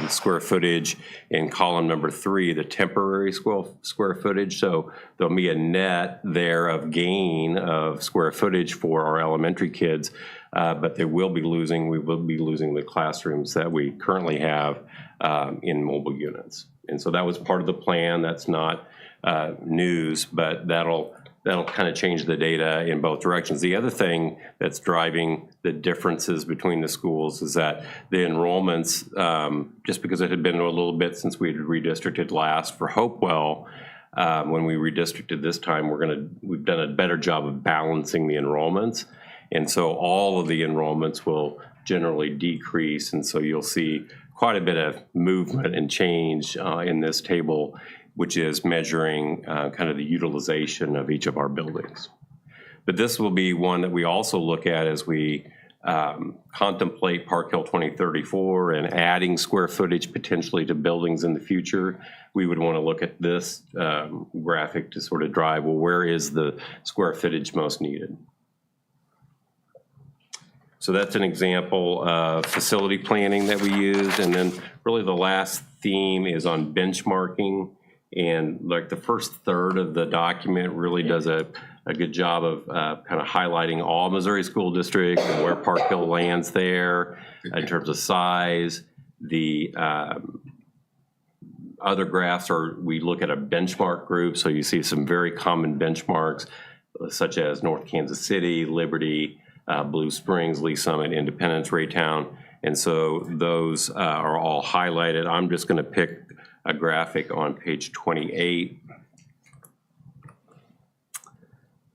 square footage in column number 3, the temporary square footage. So there'll be a net there of gain of square footage for our elementary kids, but we will be losing the classrooms that we currently have in mobile units. And so that was part of the plan. That's not news, but that'll kind of change the data in both directions. The other thing that's driving the differences between the schools is that the enrollments, just because it had been a little bit since we had redistricted last for Hopewell, when we redistricted this time, we've done a better job of balancing the enrollments. And so all of the enrollments will generally decrease. And so you'll see quite a bit of movement and change in this table, which is measuring kind of the utilization of each of our buildings. But this will be one that we also look at as we contemplate Park Hill 2034 and adding square footage potentially to buildings in the future. We would want to look at this graphic to sort of drive, well, where is the square footage most needed? So that's an example of facility planning that we used. And then really the last theme is on benchmarking. And like the first third of the document really does a good job of kind of highlighting all Missouri school districts and where Park Hill lands there in terms of size. The other graphs we look at a benchmark group. So you see some very common benchmarks such as North Kansas City, Liberty, Blue Springs, Lee Summit, Independence, Raytown. And so those are all highlighted. I'm just going to pick a graphic on page 28.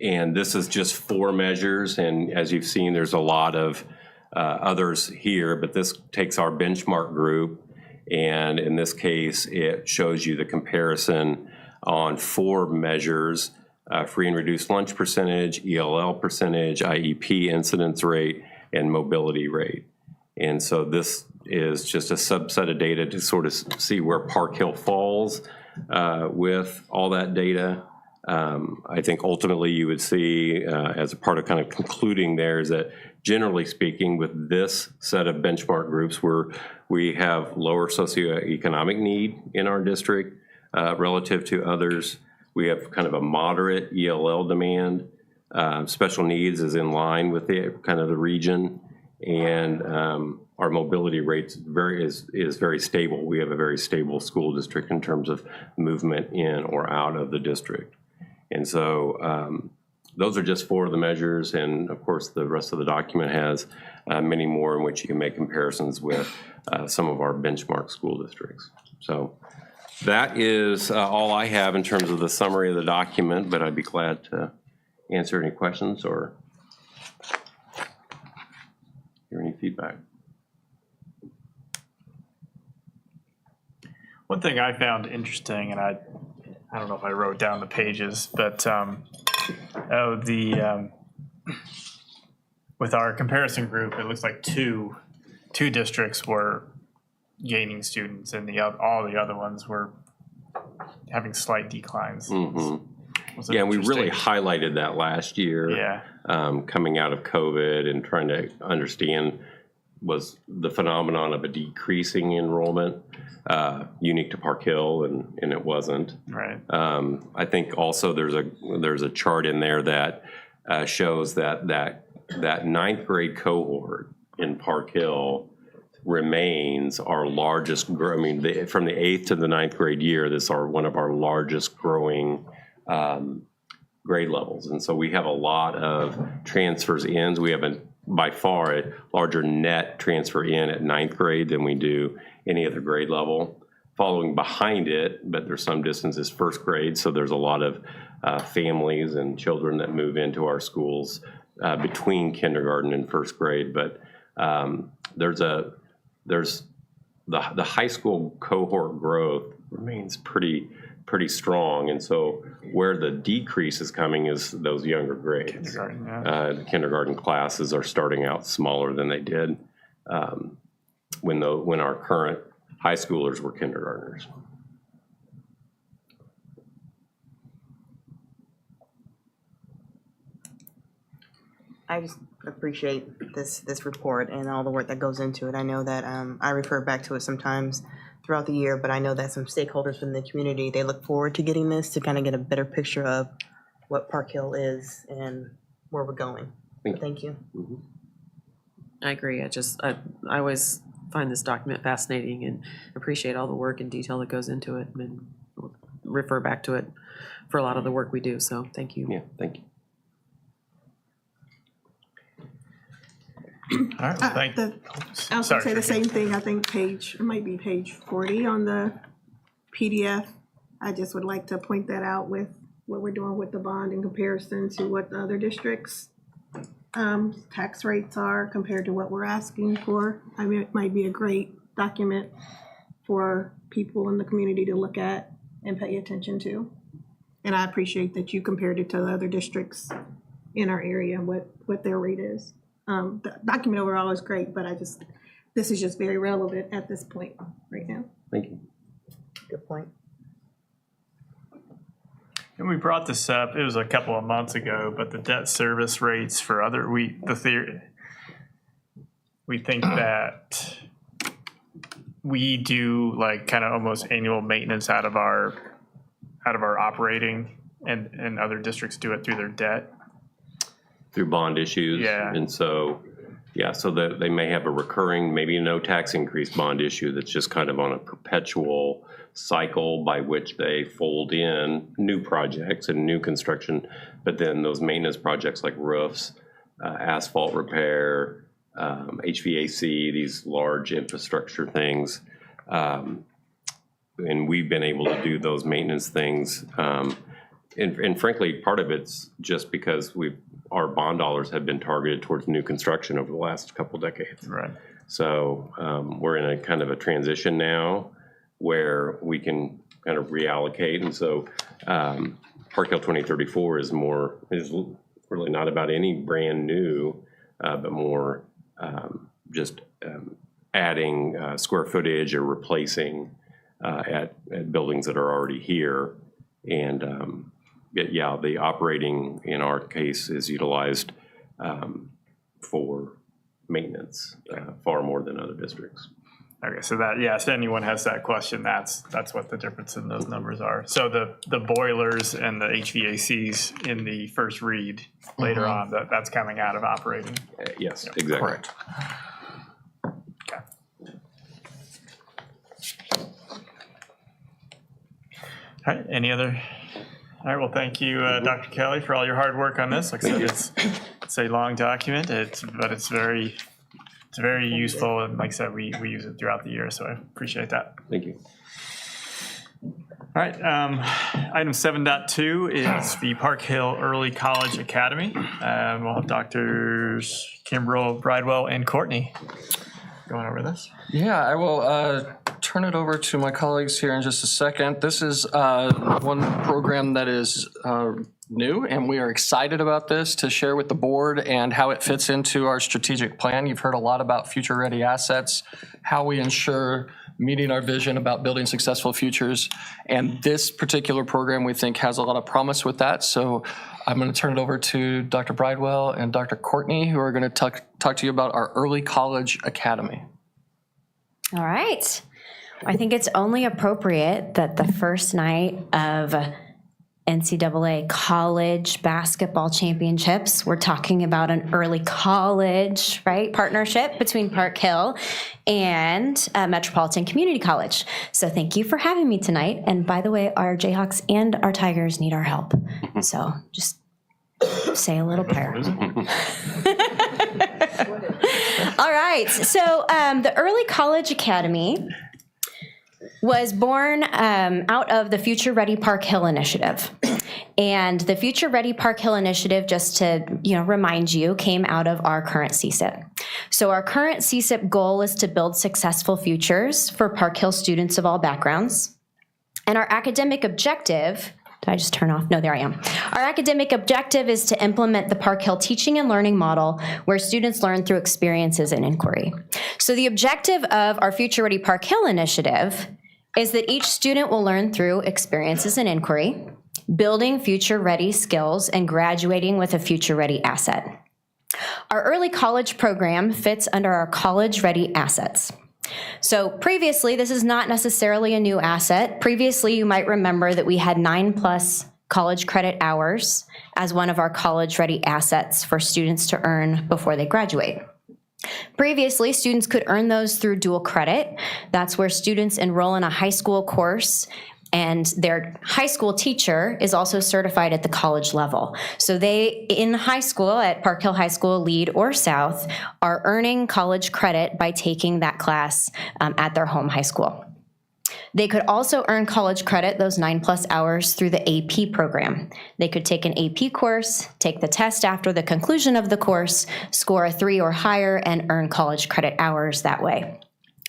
And this is just 4 measures. And as you've seen, there's a lot of others here, but this takes our benchmark group. And in this case, it shows you the comparison on 4 measures: free and reduced lunch percentage, ELL percentage, IEP incidence rate, and mobility rate. And so this is just a subset of data to sort of see where Park Hill falls with all that data. I think ultimately you would see, as a part of kind of concluding there, is that generally speaking, with this set of benchmark groups, we have lower socioeconomic need in our district relative to others. We have kind of a moderate ELL demand. Special needs is in line with the kind of the region, and our mobility rates is very stable. We have a very stable school district in terms of movement in or out of the district. And so those are just 4 of the measures, and of course the rest of the document has many more in which you can make comparisons with some of our benchmark school districts. So that is all I have in terms of the summary of the document, but I'd be glad to answer any questions or hear any feedback. One thing I found interesting, and I don't know if I wrote down the pages, but with our comparison group, it looks like two districts were gaining students, and all the other ones were having slight declines. Mm-hmm. Yeah, we really highlighted that last year. Yeah. Coming out of COVID and trying to understand was the phenomenon of a decreasing enrollment unique to Park Hill, and it wasn't. Right. I think also there's a chart in there that shows that ninth grade cohort in Park Hill remains our largest. I mean, from the 8th to the 9th grade year, this are one of our largest growing grade levels, and so we have a lot of transfers in. We have by far a larger net transfer in at 9th grade than we do any other grade level. Following behind it, but there's some distance, is 1st grade, so there's a lot of families and children that move into our schools between kindergarten and 1st grade. But there's the high school cohort growth remains pretty strong, and so where the decrease is coming is those younger grades. Kindergarten, yeah. The kindergarten classes are starting out smaller than they did when our current high schoolers were kindergartners. I just appreciate this report and all the work that goes into it. I know that I refer back to it sometimes throughout the year, but I know that some stakeholders from the community, they look forward to getting this to kind of get a better picture of what Park Hill is and where we're going. Thank you. Mm-hmm. I agree. I always find this document fascinating and appreciate all the work and detail that goes into it, and refer back to it for a lot of the work we do. So thank you. Yeah, thank you. All right, I was going to say the same thing. I think it might be page 40 on the PDF. I just would like to point that out with what we're doing with the bond in comparison to what the other districts' tax rates are compared to what we're asking for. I mean, it might be a great document for people in the community to look at and pay attention to. And I appreciate that you compared it to the other districts in our area, what their rate is. The document overall is great, but this is just very relevant at this point right now. Thank you. Good point. And we brought this up, it was a couple of months ago, but the debt service rates for we think that we do like kind of almost annual maintenance out of our operating, and other districts do it through their debt. Through bond issues. Yeah. And so, so that they may have a recurring, maybe no tax increase bond issue that's just kind of on a perpetual cycle by which they fold in new projects and new construction, but then those maintenance projects like roofs, asphalt repair, HVAC, these large infrastructure things. And we've been able to do those maintenance things. And frankly, part of it's just because our bond dollars have been targeted towards new construction over the last couple decades. Right. So we're in a kind of a transition now where we can kind of reallocate. And so Park Hill 2034 is really not about any brand new, but more just adding square footage or replacing at buildings that are already here. And yeah, the operating in our case is utilized for maintenance far more than other districts. Okay, so that, yes, anyone has that question, that's what the difference in those numbers are. So the boilers and the HVACs in the first read later on, that's coming out of operating. Yes, exactly. Correct. Okay. All right, any other? All right, well, thank you, Dr. Kelly, for all your hard work on this. Like I said, it's a long document, but it's very useful, and like I said, we use it throughout the year, so I appreciate that. Thank you. All right, item 7.2 is the Park Hill Early College Academy. We'll have Drs. Kimbrell, Bridewell, and Courtney going over this. Yeah, I will turn it over to my colleagues here in just a second. This is one program that is new, and we are excited about this to share with the board and how it fits into our strategic plan. You've heard a lot about future-ready assets, how we ensure meeting our vision about building successful futures, and this particular program we think has a lot of promise with that. So I'm going to turn it over to Dr. Bridewell and Dr. Courtney, who are going to talk to you about our Early College Academy. All right. I think it's only appropriate that the first night of NCAA college basketball championships, we're talking about an early college, right, partnership between Park Hill and Metropolitan Community College. So thank you for having me tonight. And by the way, our Jayhawks and our Tigers need our help. So just say a little prayer. All right. So the Early College Academy was born out of the Future Ready Park Hill Initiative. And the Future Ready Park Hill Initiative, just to remind you, came out of our current CSIP. So our current CSIP goal is to build successful futures for Park Hill students of all backgrounds. And our academic objective, did I just turn off? No, there I am. Our academic objective is to implement the Park Hill teaching and learning model where students learn through experiences and inquiry. So the objective of our Future Ready Park Hill Initiative is that each student will learn through experiences and inquiry, building future-ready skills, and graduating with a future-ready asset. Our early college program fits under our college-ready assets. So previously, this is not necessarily a new asset. Previously, you might remember that we had 9+ college credit hours as one of our college-ready assets for students to earn before they graduate. Previously, students could earn those through dual credit. That's where students enroll in a high school course and their high school teacher is also certified at the college level. So they, in high school, at Park Hill High School, Lead or South, are earning college credit by taking that class at their home high school. They could also earn college credit, those 9+ hours, through the AP program. They could take an AP course, take the test after the conclusion of the course, score a 3 or higher, and earn college credit hours that way.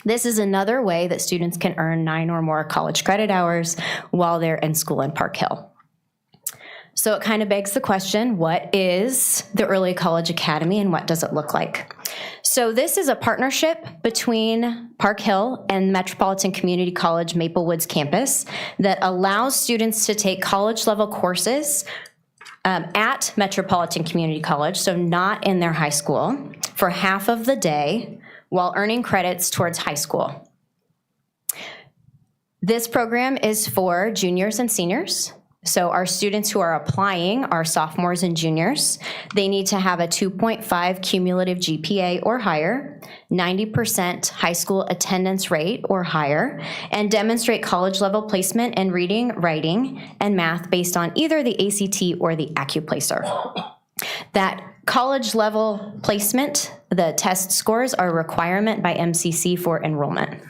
This is another way that students can earn 9 or more college credit hours while they're in school in Park Hill. So it kind of begs the question, what is the Early College Academy and what does it look like? So this is a partnership between Park Hill and Metropolitan Community College Maple Woods campus that allows students to take college level courses at Metropolitan Community College, so not in their high school, for half of the day while earning credits towards high school. This program is for juniors and seniors. So our students who are applying are sophomores and juniors. They need to have a 2.5 cumulative GPA or higher, 90% high school attendance rate or higher, and demonstrate college level placement in reading, writing, and math based on either the ACT or the AccuPlacer. That college level placement, the test scores, are a requirement by MCC for enrollment.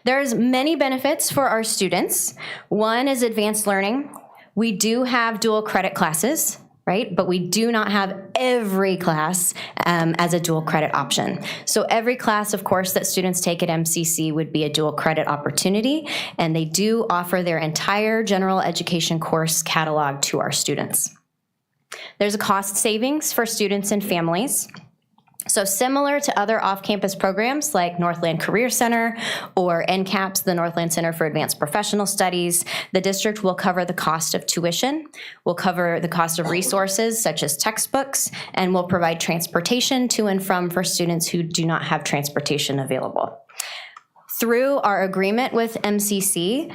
There's many benefits for our students. One is advanced learning. We do have dual credit classes, right? But we do not have every class as a dual credit option. So every class, of course, that students take at MCC would be a dual credit opportunity, and they do offer their entire general education course catalog to our students. There's a cost savings for students and families. So similar to other off-campus programs like Northland Career Center or NCAPS, the Northland Center for Advanced Professional Studies, the district will cover the cost of tuition, will cover the cost of resources such as textbooks, and will provide transportation to and from for students who do not have transportation available. Through our agreement with MCC,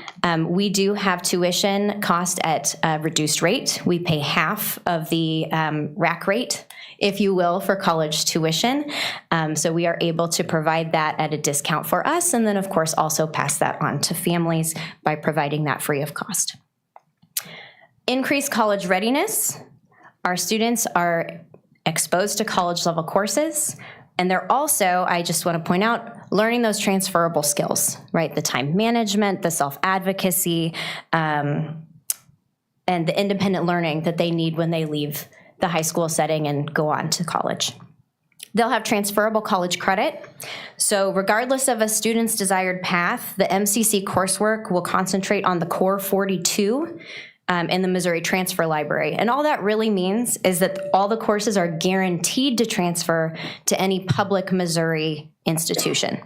we do have tuition cost at a reduced rate. We pay half of the rack rate, if you will, for college tuition. So we are able to provide that at a discount for us, and then of course also pass that on to families by providing that free of cost. Increased college readiness. Our students are exposed to college level courses, and they're also, I just want to point out, learning those transferable skills, right? The time management, the self-advocacy, and the independent learning that they need when they leave the high school setting and go on to college. They'll have transferable college credit. So regardless of a student's desired path, the MCC coursework will concentrate on the core 42 in the Missouri Transfer Library. And all that really means is that all the courses are guaranteed to transfer to any public Missouri institution.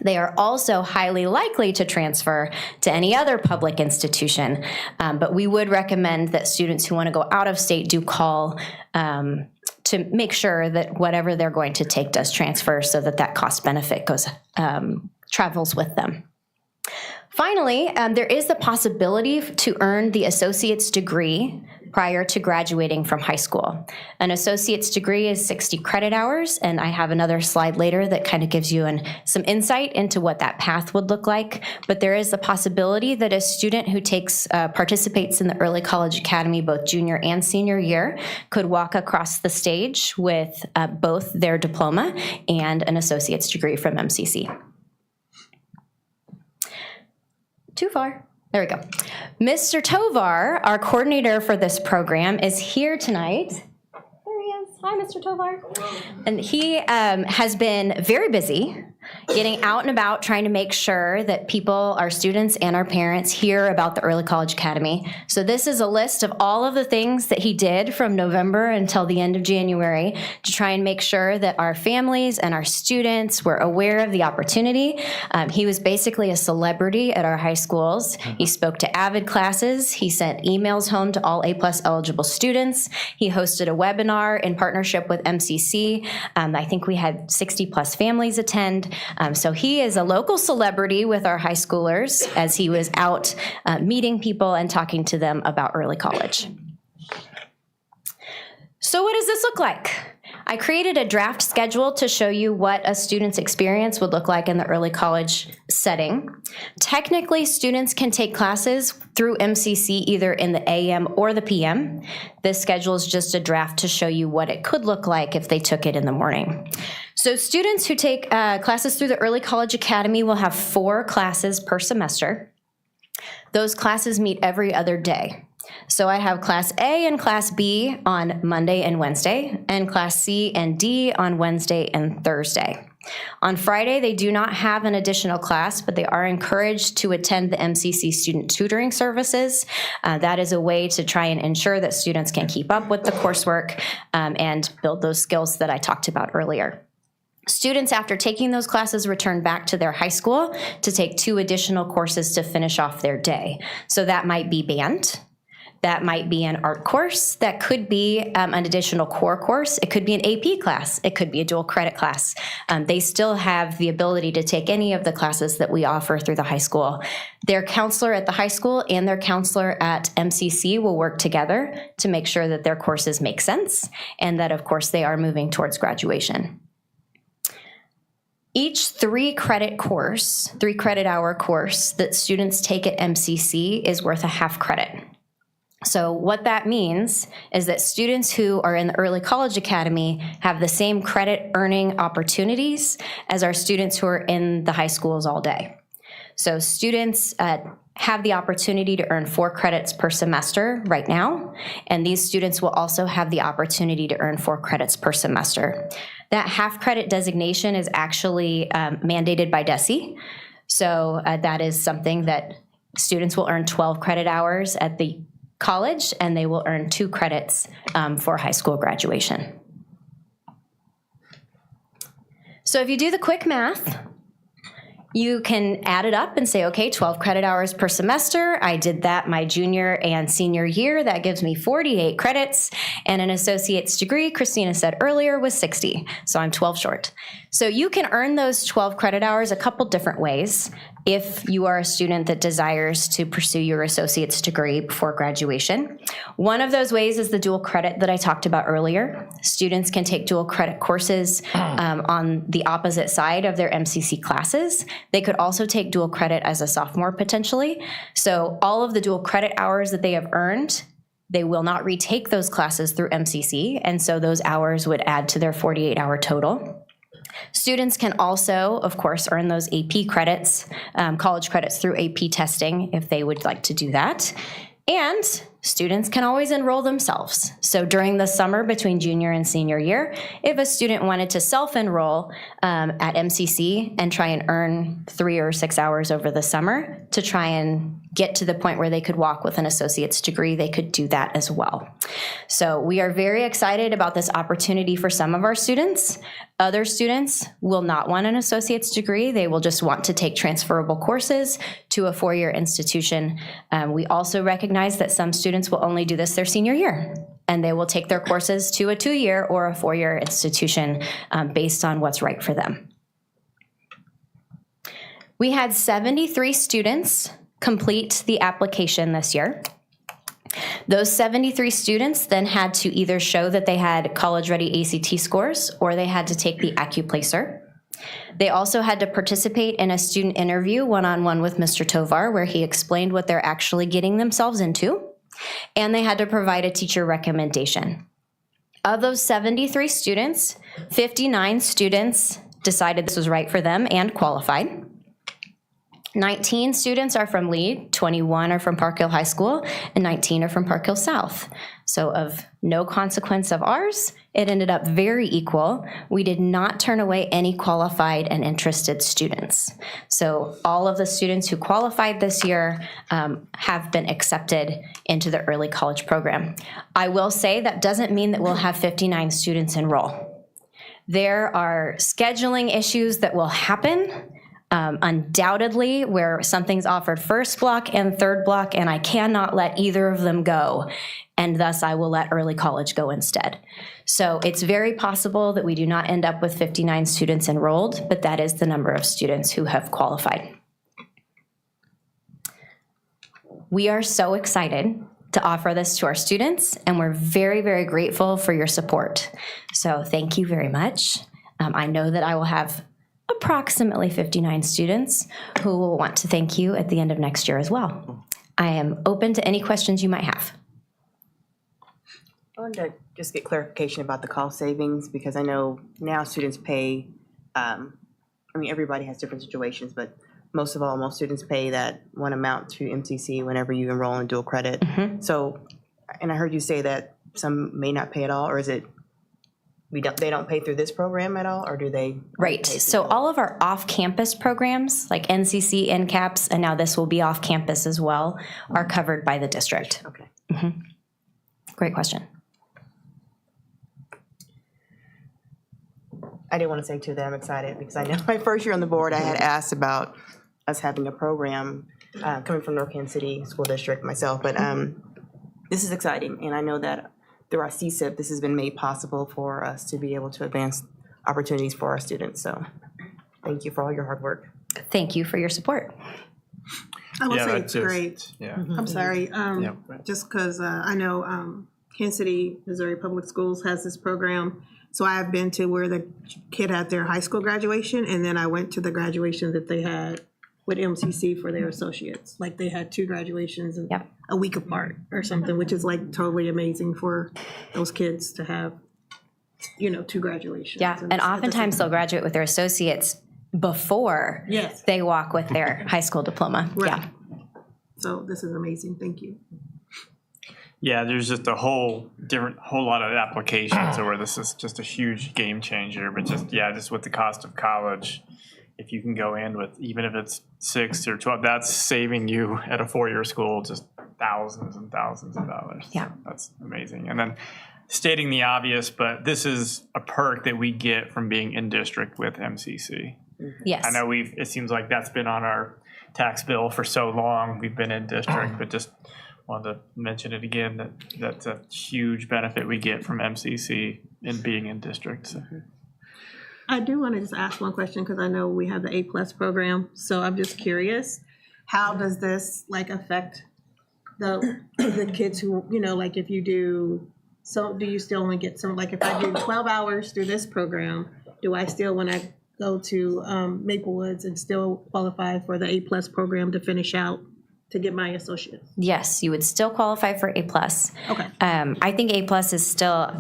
They are also highly likely to transfer to any other public institution, but we would recommend that students who want to go out of state do call to make sure that whatever they're going to take does transfer so that that cost benefit goes travels with them. Finally, there is the possibility to earn the associate's degree prior to graduating from high school. An associate's degree is 60 credit hours, and I have another slide later that kind of gives you some insight into what that path would look like. But there is the possibility that a student who participates in the Early College Academy both junior and senior year could walk across the stage with both their diploma and an associate's degree from MCC. Too far. There we go. Mr. Tovar, our coordinator for this program, is here tonight. There he is. Hi, Mr. Tovar. And he has been very busy getting out and about trying to make sure that people, our students and our parents, hear about the Early College Academy. So this is a list of all of the things that he did from November until the end of January to try and make sure that our families and our students were aware of the opportunity. He was basically a celebrity at our high schools. He spoke to AVID classes. He sent emails home to all A+ eligible students. He hosted a webinar in partnership with MCC. I think we had 60+ families attend. So he is a local celebrity with our high schoolers as he was out meeting people and talking to them about early college. So what does this look like? I created a draft schedule to show you what a student's experience would look like in the early college setting. Technically, students can take classes through MCC either in the AM or the PM. This schedule is just a draft to show you what it could look like if they took it in the morning. So students who take classes through the Early College Academy will have 4 classes per semester. Those classes meet every other day. So I have Class A and Class B on Monday and Wednesday, and Class C and D on Wednesday and Thursday. On Friday, they do not have an additional class, but they are encouraged to attend the MCC student tutoring services. That is a way to try and ensure that students can keep up with the coursework and build those skills that I talked about earlier. Students, after taking those classes, return back to their high school to take 2 additional courses to finish off their day. So that might be band. That might be an art course. That could be an additional core course. It could be an AP class. It could be a dual credit class. They still have the ability to take any of the classes that we offer through the high school. Their counselor at the high school and their counselor at MCC will work together to make sure that their courses make sense and that, of course, they are moving towards graduation. Each 3 credit hour course that students take at MCC is worth a half credit. So what that means is that students who are in the Early College Academy have the same credit earning opportunities as our students who are in the high schools all day. So students have the opportunity to earn 4 credits per semester right now, and these students will also have the opportunity to earn 4 credits per semester. That half credit designation is actually mandated by DESE, so that is something that students will earn 12 credit hours at the college, and they will earn 2 credits for high school graduation. So if you do the quick math, you can add it up and say, okay, 12 credit hours per semester. I did that my junior and senior year. That gives me 48 credits. And an associate's degree, Christina said earlier, was 60. So I'm 12 short. So you can earn those 12 credit hours a couple different ways if you are a student that desires to pursue your associate's degree before graduation. One of those ways is the dual credit that I talked about earlier. Students can take dual credit courses on the opposite side of their MCC classes. They could also take dual credit as a sophomore potentially. So all of the dual credit hours that they have earned, they will not retake those classes through MCC, and so those hours would add to their 48-hour total. Students can also, of course, earn those AP credits, college credits through AP testing if they would like to do that. And students can always enroll themselves. So during the summer between junior and senior year, if a student wanted to self-enroll at MCC and try and earn 3 or 6 hours over the summer to try and get to the point where they could walk with an associate's degree, they could do that as well. So we are very excited about this opportunity for some of our students. Other students will not want an associate's degree. They will just want to take transferable courses to a four-year institution. We also recognize that some students will only do this their senior year, and they will take their courses to a 2-year or a 4-year institution based on what's right for them. We had 73 students complete the application this year. Those 73 students then had to either show that they had college-ready ACT scores or they had to take the AccuPlacer. They also had to participate in a student interview one-on-one with Mr. Tovar where he explained what they're actually getting themselves into, and they had to provide a teacher recommendation. Of those 73 students, 59 students decided this was right for them and qualified. 19 students are from Lee, 21 are from Park Hill High School, and 19 are from Park Hill South. So of no consequence of ours, it ended up very equal. We did not turn away any qualified and interested students. So all of the students who qualified this year have been accepted into the early college program. I will say that doesn't mean that we'll have 59 students enroll. There are scheduling issues that will happen undoubtedly, where something's offered first block and third block, and I cannot let either of them go, and thus I will let early college go instead. So it's very possible that we do not end up with 59 students enrolled, but that is the number of students who have qualified. We are so excited to offer this to our students, and we're very, very grateful for your support. So thank you very much. I know that I will have approximately 59 students who will want to thank you at the end of next year as well. I am open to any questions you might have. I wanted to just get clarification about the cost savings, because I know now students pay, everybody has different situations, but most students pay that one amount to MCC whenever you enroll in dual credit. So, and I heard you say that some may not pay at all, or is it they don't pay through this program at all, or do they? Right. So all of our off-campus programs, like NCC, NCAPS, and now this will be off-campus as well, are covered by the district. Okay. Great question. I didn't want to say too that I'm excited, because I know my first year on the board, I had asked about us having a program coming from North Kansas City School District myself, but this is exciting, and I know that through our CSIP, this has been made possible for us to be able to advance opportunities for our students. So thank you for all your hard work. Thank you for your support. I would say it's great. Yeah. I'm sorry, just because I know Kansas City, Missouri Public Schools has this program. So I have been to where the kid had their high school graduation, and then I went to the graduation that they had with MCC for their associates. Like they had 2 graduations in a week apart or something, which is like totally amazing for those kids to have, 2 graduations. Yeah, and oftentimes they'll graduate with their associates before they walk with their high school diploma. Right. Yeah. So this is amazing. Thank you. Yeah, there's just a whole lot of applications where this is just a huge game changer. But just with the cost of college, if you can go in with, even if it's 6 or 12, that's saving you at a 4-year school just thousands and thousands of dollars. Yeah. That's amazing. And then stating the obvious, but this is a perk that we get from being in district with MCC. Yes. I know it seems like that's been on our tax bill for so long. We've been in district, but just wanted to mention it again, that that's a huge benefit we get from MCC in being in district. So. I do want to just ask one question because I know we have the A+ program. So I'm just curious, how does this like affect the kids who, you know, like if you do, so do you still only get some, like if I do 12 hours through this program, do I still, when I go to Maple Woods and still qualify for the A+ program to finish out to get my associates? Yes, you would still qualify for A+. Okay. I think A+ is still,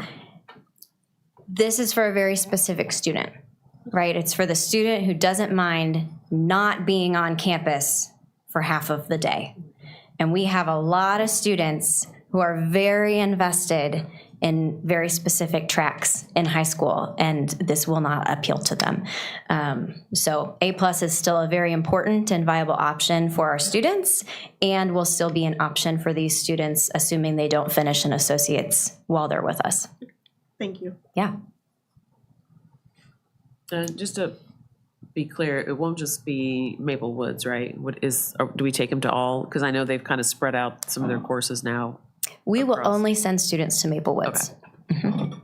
this is for a very specific student, right? It's for the student who doesn't mind not being on campus for half of the day. And we have a lot of students who are very invested in very specific tracks in high school, and this will not appeal to them. So A+ is still a very important and viable option for our students, and will still be an option for these students, assuming they don't finish an associate's while they're with us. Thank you. Yeah. Just to be clear, it won't just be Maple Woods, right? Do we take them to all? Because I know they've kind of spread out some of their courses now. We will only send students to Maple Woods. Okay. Mhm.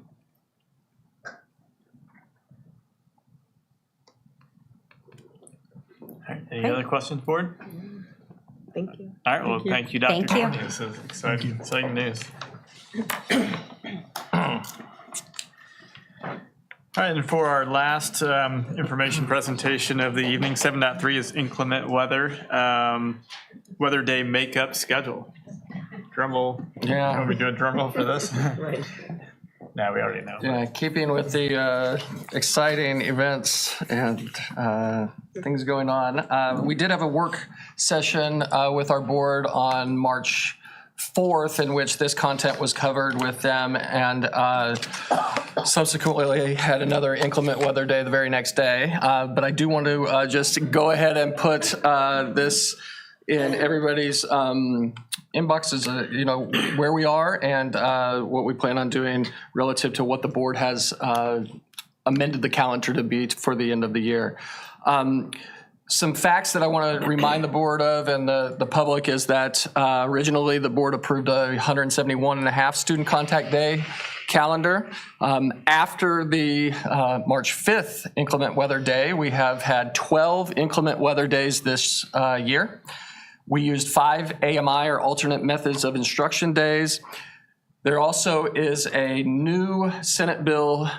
All right, any other questions, board? Thank you. All right, well, thank you, Dr. Thank you. Courtney. This is exciting news. All right, and for our last information presentation of the evening, 7.3 is inclement weather, weather day makeup schedule. Drum roll. Yeah. Want me to do a drum roll for this? Right. No, we already know. Yeah, keeping with the exciting events and things going on. We did have a work session with our board on March 4th in which this content was covered with them, and subsequently had another inclement weather day the very next day. But I do want to just go ahead and put this in everybody's inboxes, you know, where we are and what we plan on doing relative to what the board has amended the calendar to be for the end of the year. Some facts that I want to remind the board of and the public is that originally the board approved a 171.5 student contact day calendar. After the March 5th inclement weather day, we have had 12 inclement weather days this year. We used 5 AMI or alternate methods of instruction days. There also is a new Senate bill,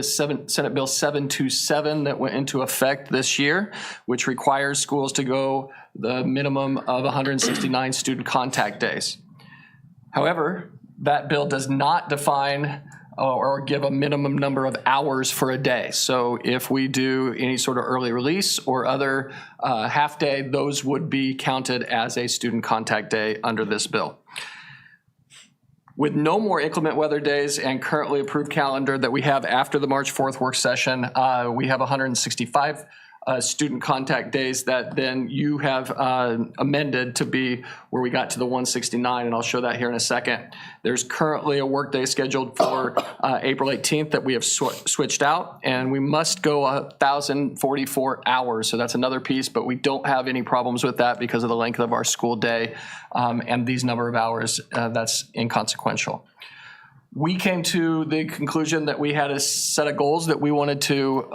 Senate Bill 727 that went into effect this year, which requires schools to go the minimum of 169 student contact days. However, that bill does not define or give a minimum number of hours for a day. So if we do any sort of early release or other half day, those would be counted as a student contact day under this bill. With no more inclement weather days and currently approved calendar that we have after the March 4th work session, we have 165 student contact days that then you have amended to be where we got to the 169, and I'll show that here in a second. There's currently a work day scheduled for April 18th that we have switched out, and we must go 1,044 hours, so that's another piece, but we don't have any problems with that because of the length of our school day and these number of hours, that's inconsequential. We came to the conclusion that we had a set of goals that we wanted to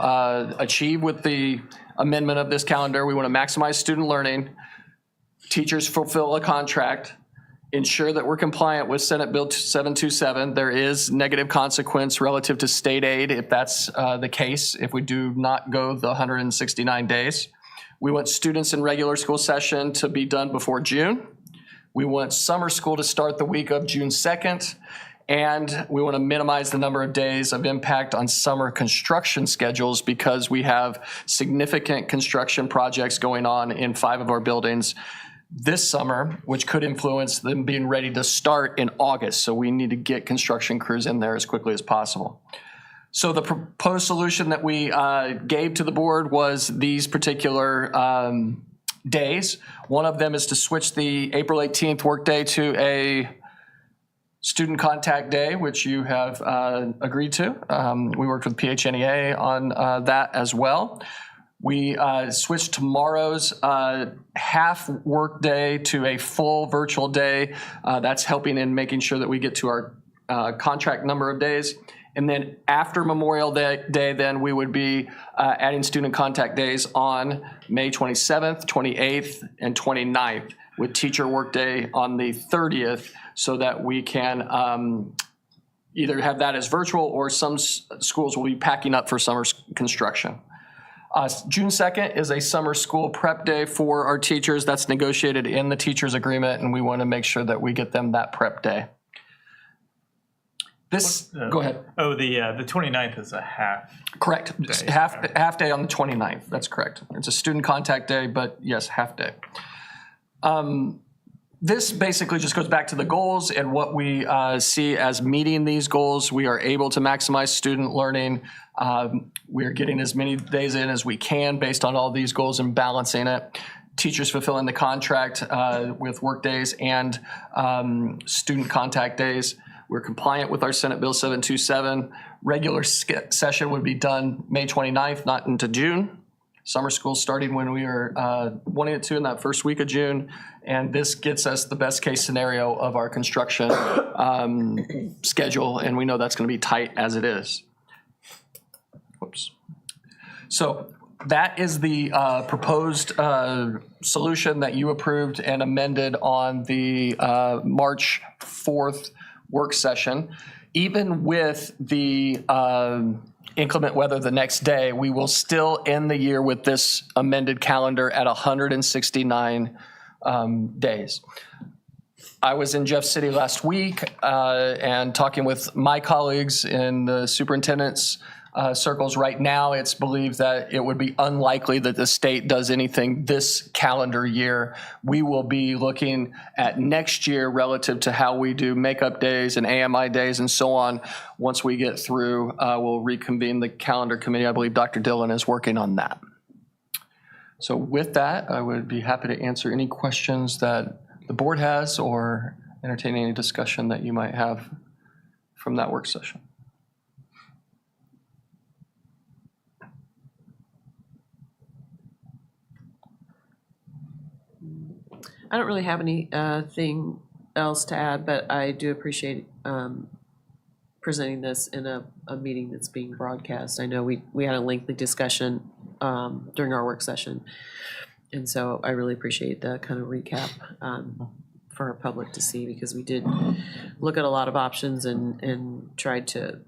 achieve with the amendment of this calendar. We want to maximize student learning, teachers fulfill a contract, ensure that we're compliant with Senate Bill 727. There is negative consequence relative to state aid if that's the case, if we do not go the 169 days. We want students in regular school session to be done before June. We want summer school to start the week of June 2nd. And we want to minimize the number of days of impact on summer construction schedules because we have significant construction projects going on in 5 of our buildings this summer, which could influence them being ready to start in August. So we need to get construction crews in there as quickly as possible. So the proposed solution that we gave to the board was these particular days. One of them is to switch the April 18th workday to a Student Contact Day, which you have agreed to. We worked with PHNEA on that as well. We switched tomorrow's half work day to a full virtual day. That's helping in making sure that we get to our contract number of days. And then after Memorial Day, then we would be adding student contact days on May 27th, 28th, and 29th, with teacher workday on the 30th, so that we can either have that as virtual, or some schools will be packing up for summer construction. June 2nd is a summer school prep day for our teachers. That's negotiated in the teachers agreement, and we want to make sure that we get them that prep day. Go ahead. Oh, the 29th is a half. Correct. Day. Half day on the 29th. That's correct. It's a student contact day, but yes, half day. This basically just goes back to the goals and what we see as meeting these goals. We are able to maximize student learning. We are getting as many days in as we can based on all these goals and balancing it. Teachers fulfilling the contract with work days and student contact days. We're compliant with our Senate Bill 727. Regular session would be done May 29th, not into June. Summer school starting when we are wanting it to in that first week of June. And this gets us the best case scenario of our construction schedule. And we know that's going to be tight as it is. Whoops. So that is the proposed solution that you approved and amended on the March 4th work session. Even with the inclement weather the next day, we will still end the year with this amended calendar at 169 days. I was in Jeff City last week and talking with my colleagues in the superintendent's circles. Right now, it's believed that it would be unlikely that the state does anything this calendar year. We will be looking at next year relative to how we do makeup days and AMI days and so on. Once we get through, we'll reconvene the calendar committee. I believe Dr. Dillon is working on that. So with that, I would be happy to answer any questions that the board has or entertain any discussion that you might have from that work session. I don't really have anything else to add, but I do appreciate presenting this in a meeting that's being broadcast. I know we had a lengthy discussion during our work session, and so I really appreciate the kind of recap for our public to see, because we did look at a lot of options and tried to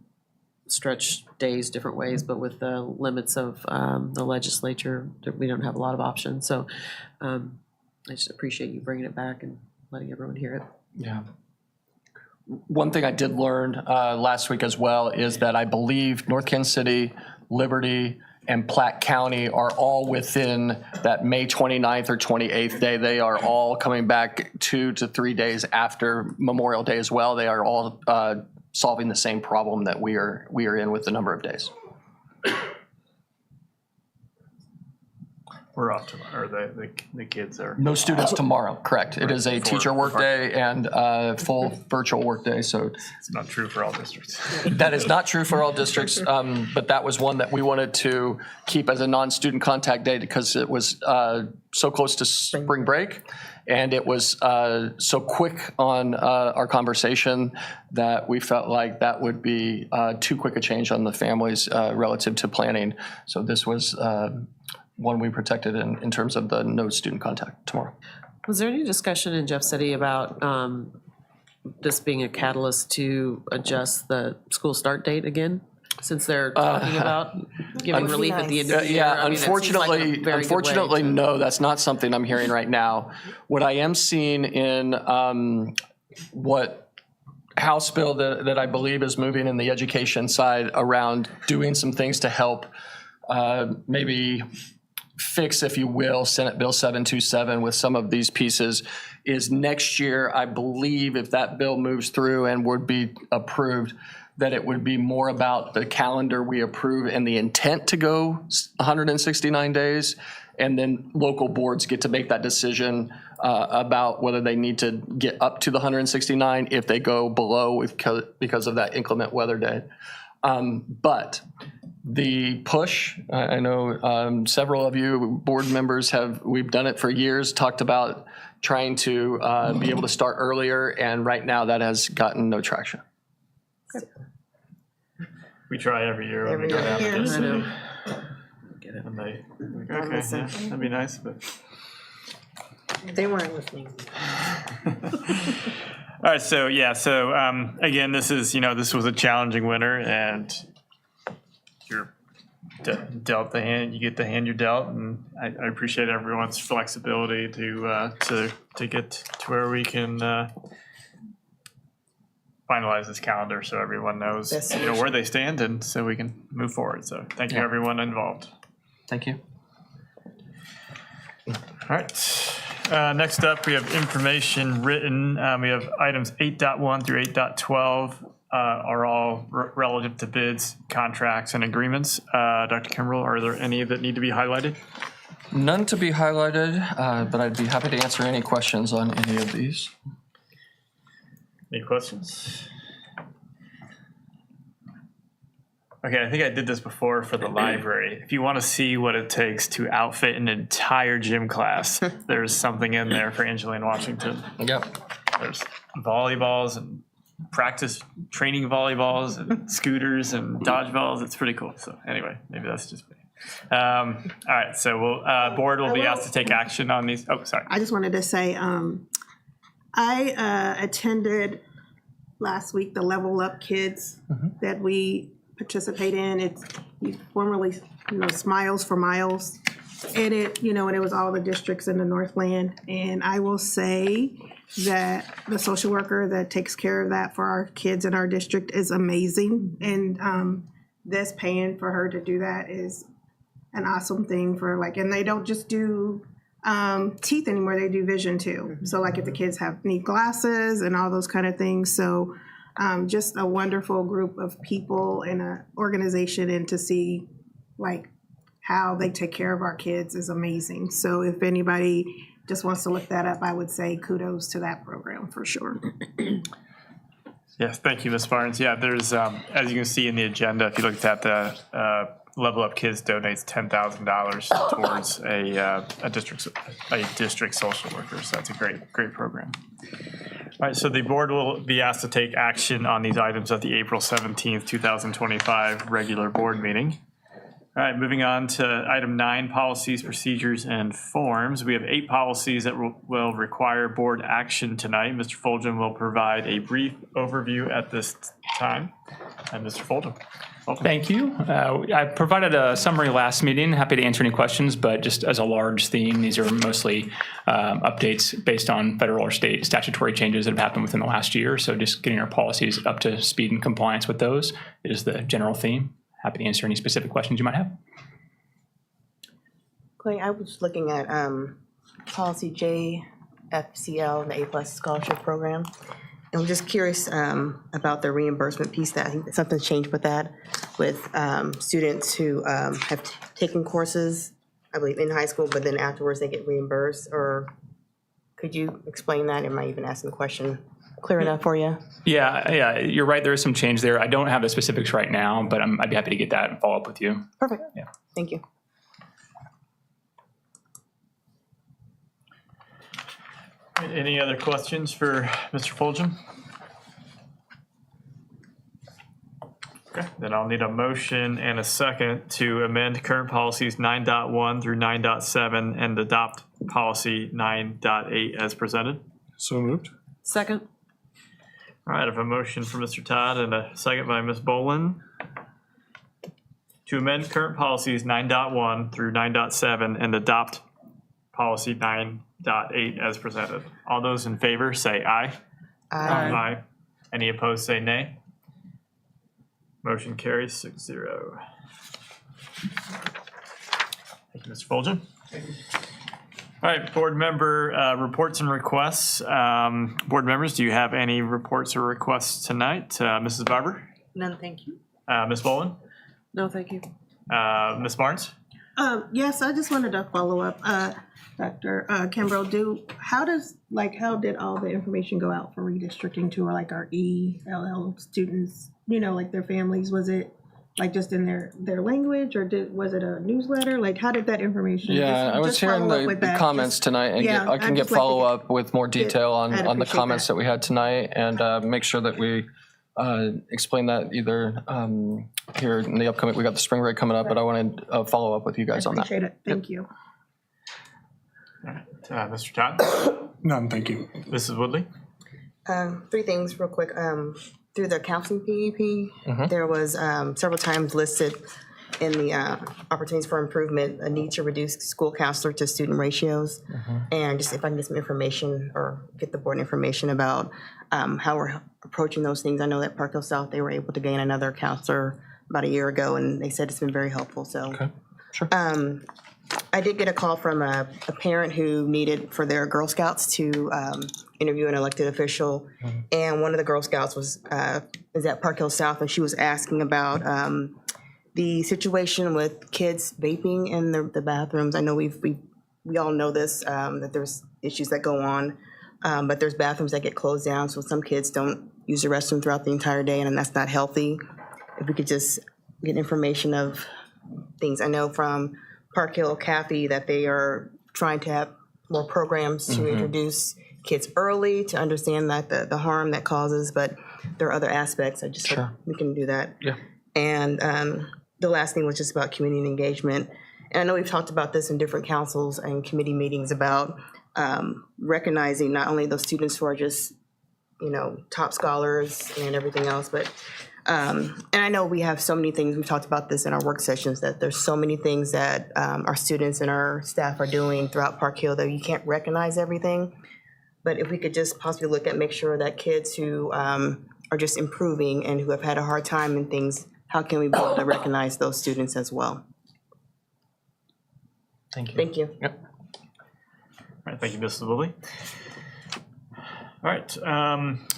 stretch days different ways, but with the limits of the legislature, we don't have a lot of options. So I just appreciate you bringing it back and letting everyone hear it. Yeah. One thing I did learn last week as well is that I believe North Kansas City, Liberty, and Platte County are all within that May 29th or 28th day. They are all coming back 2 to 3 days after Memorial Day as well. They are all solving the same problem that we are in with the number of days. We're off tomorrow, or the kids are. No students tomorrow, correct. It is a For- teacher workday and full virtual workday, so. It's not true for all districts. That is not true for all districts, but that was one that we wanted to keep as a non-student contact day because it was so close to spring break, and it was so quick on our conversation that we felt like that would be too quick a change on the families relative to planning. So this was one we protected in terms of the no student contact tomorrow. Was there any discussion in Jeff City about this being a catalyst to adjust the school start date again? Since they're talking about giving relief at the end of the year. Yeah, I mean, it seems like a very good way unfortunately, to- no, that's not something I'm hearing right now. What I am seeing in what House bill that I believe is moving in the education side around doing some things to help maybe fix, if you will, Senate Bill 727 with some of these pieces is next year. I believe if that bill moves through and would be approved, that it would be more about the calendar we approve and the intent to go 169 days. And then local boards get to make that decision about whether they need to get up to the 169 if they go below because of that inclement weather day. But the push, I know several of you board members we've done it for years, talked about trying to be able to start earlier, and right now that has gotten no traction. We try every year when we go down to this. And they, okay, yeah, that'd be nice, but. They weren't listening. All right, so again, this was a challenging winter, and you're dealt the hand. You get the hand you're dealt, and I appreciate everyone's flexibility to get to where we can finalize this calendar, so everyone knows where they stand, and so we can move forward. So thank you, everyone involved. Thank you. All right. Next up, we have information written. We have items 8.1 through 8.12 are all relative to bids, contracts, and agreements. Dr. Kimbrell, are there any that need to be highlighted? None to be highlighted, but I'd be happy to answer any questions on any of these. Any questions? Okay, I think I did this before for the library. If you want to see what it takes to outfit an entire gym class, there's something in there for Angeline Washington. Yep. There's volleyballs and practice training volleyballs and scooters and dodgeballs. It's pretty cool. So anyway, maybe that's just me. All right, so board will be asked to take action on these. Oh, sorry. I just wanted to say I attended last week the Level Up Kids that we participate in. It's formerly, Smiles for Miles, and it was all the districts in the Northland. And I will say that the social worker that takes care of that for our kids in our district is amazing. And this paying for her to do that is an awesome thing and they don't just do teeth anymore, they do vision too. So if the kids need glasses and all those kind of things. So just a wonderful group of people in an organization, and to see how they take care of our kids is amazing. So if anybody just wants to look that up, I would say kudos to that program for sure. Yes, thank you, Ms. Barnes. Yeah, there's, as you can see in the agenda, if you looked at the Level Up Kids donates $10,000 towards a district social worker. So that's a great program. All right, so the board will be asked to take action on these items at the April 17th, 2025 regular board meeting. All right, moving on to item 9, policies, procedures, and forms. We have 8 policies that will require board action tonight. Mr. Fulgham will provide a brief overview at this time. And Mr. Fulgham. Welcome. Thank you. I provided a summary last meeting. Happy to answer any questions, but just as a large theme, these are mostly updates based on federal or state statutory changes that have happened within the last year. So just getting our policies up to speed and compliance with those is the general theme. Happy to answer any specific questions you might have. Clay, I was looking at policy JFCL, the A+ scholarship program. And I'm just curious about the reimbursement piece. That I think that something's changed with that, with students who have taken courses, I believe, in high school, but then afterwards they get reimbursed. Or could you explain that? Am I even asking the question clear enough for you? Yeah, you're right. There is some change there. I don't have the specifics right now, but I'd be happy to get that and follow up with you. Perfect. Yeah. Thank you. Any other questions for Mr. Fulgham? Okay, then I'll need a motion and a second to amend current policies 9.1 through 9.7 and adopt policy 9.8 as presented. So moved. Second. All right, I have a motion for Mr. Todd and a second by Ms. Bolin to amend current policies 9.1 through 9.7 and adopt policy 9.8 as presented. All those in favor say aye. Aye. Any opposed say nay. Motion carries 6-0. Thank you, Mr. Fulgham. All right, board member reports and requests. Board members, do you have any reports or requests tonight? Mrs. Barber? None, thank you. Ms. Bolin? No, thank you. Ms. Barnes? Yes, I just wanted to follow up, Dr. Kimbrough, how did all the information go out for redistricting to like our ELL students, like their families? Was it like just in their language, or was it a newsletter? Like, how did that information? Yeah, I was just hearing follow up with the that. comments tonight, and yeah, I can I'd get just like to follow-up with more detail on the appreciate comments that. that we had tonight, and make sure that we explain that either here in the upcoming, we got the spring break coming up, but I wanted to follow up with you guys on that. Appreciate it. Thank you. Mr. Todd? None, thank you. Mrs. Woodley? 3 things real quick. Through the counseling PEP, there was several times listed in the opportunities for improvement, a need to reduce school counselor to student ratios. And just if I can get some information or get the board information about how we're approaching those things. I know that Park Hill South, they were able to gain another counselor about a year ago, and they said it's been very helpful. So, okay. Sure. I did get a call from a parent who needed for their Girl Scouts to interview an elected official, and one of the Girl Scouts is at Park Hill South, and she was asking about the situation with kids vaping in the bathrooms. I know we all know this, that there's issues that go on, but there's bathrooms that get closed down, so some kids don't use the restroom throughout the entire day, and that's not healthy. If we could just get information of things. I know from Park Hill Cafe that they are trying to have more programs to introduce kids early to understand that the harm that causes, but there are other aspects. I just hope we can do that. Yeah. And the last thing was just about community engagement. And I know we've talked about this in different councils and committee meetings about recognizing not only those students who are just, top scholars and everything else, but and I know we have so many things, we've talked about this in our work sessions, that there's so many things that our students and our staff are doing throughout Park Hill that you can't recognize everything. But if we could just possibly look at, make sure that kids who are just improving and who have had a hard time and things, how can we be able to recognize those students as well? Thank you. Thank you. Yep. All right, thank you, Mrs. Woodley. All right,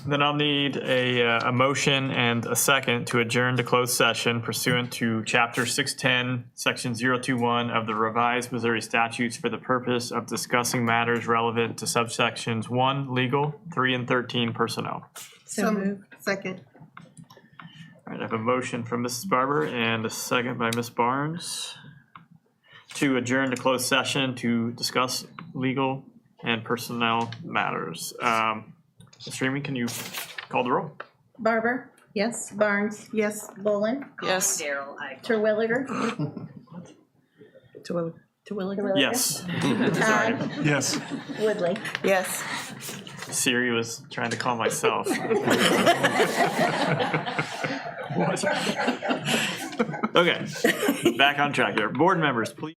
then I'll need a motion and a second to adjourn to closed session pursuant to Chapter 610, Section 021 of the revised Missouri statutes for the purpose of discussing matters relevant to subsections 1, legal, 3 and 13, personnel. So moved. Second. All right, I have a motion from Mrs. Barber and a second by Ms. Barnes to adjourn to closed session to discuss legal and personnel matters. Ms. Reamy, can you call the roll? Barber? Yes. Barnes? Yes. Bolin? Yes. Terwilliger? Terwilliger? Yes. Todd? Yes. Woodley? Yes. Siri was trying to call myself. Okay, back on track here. Board members, please.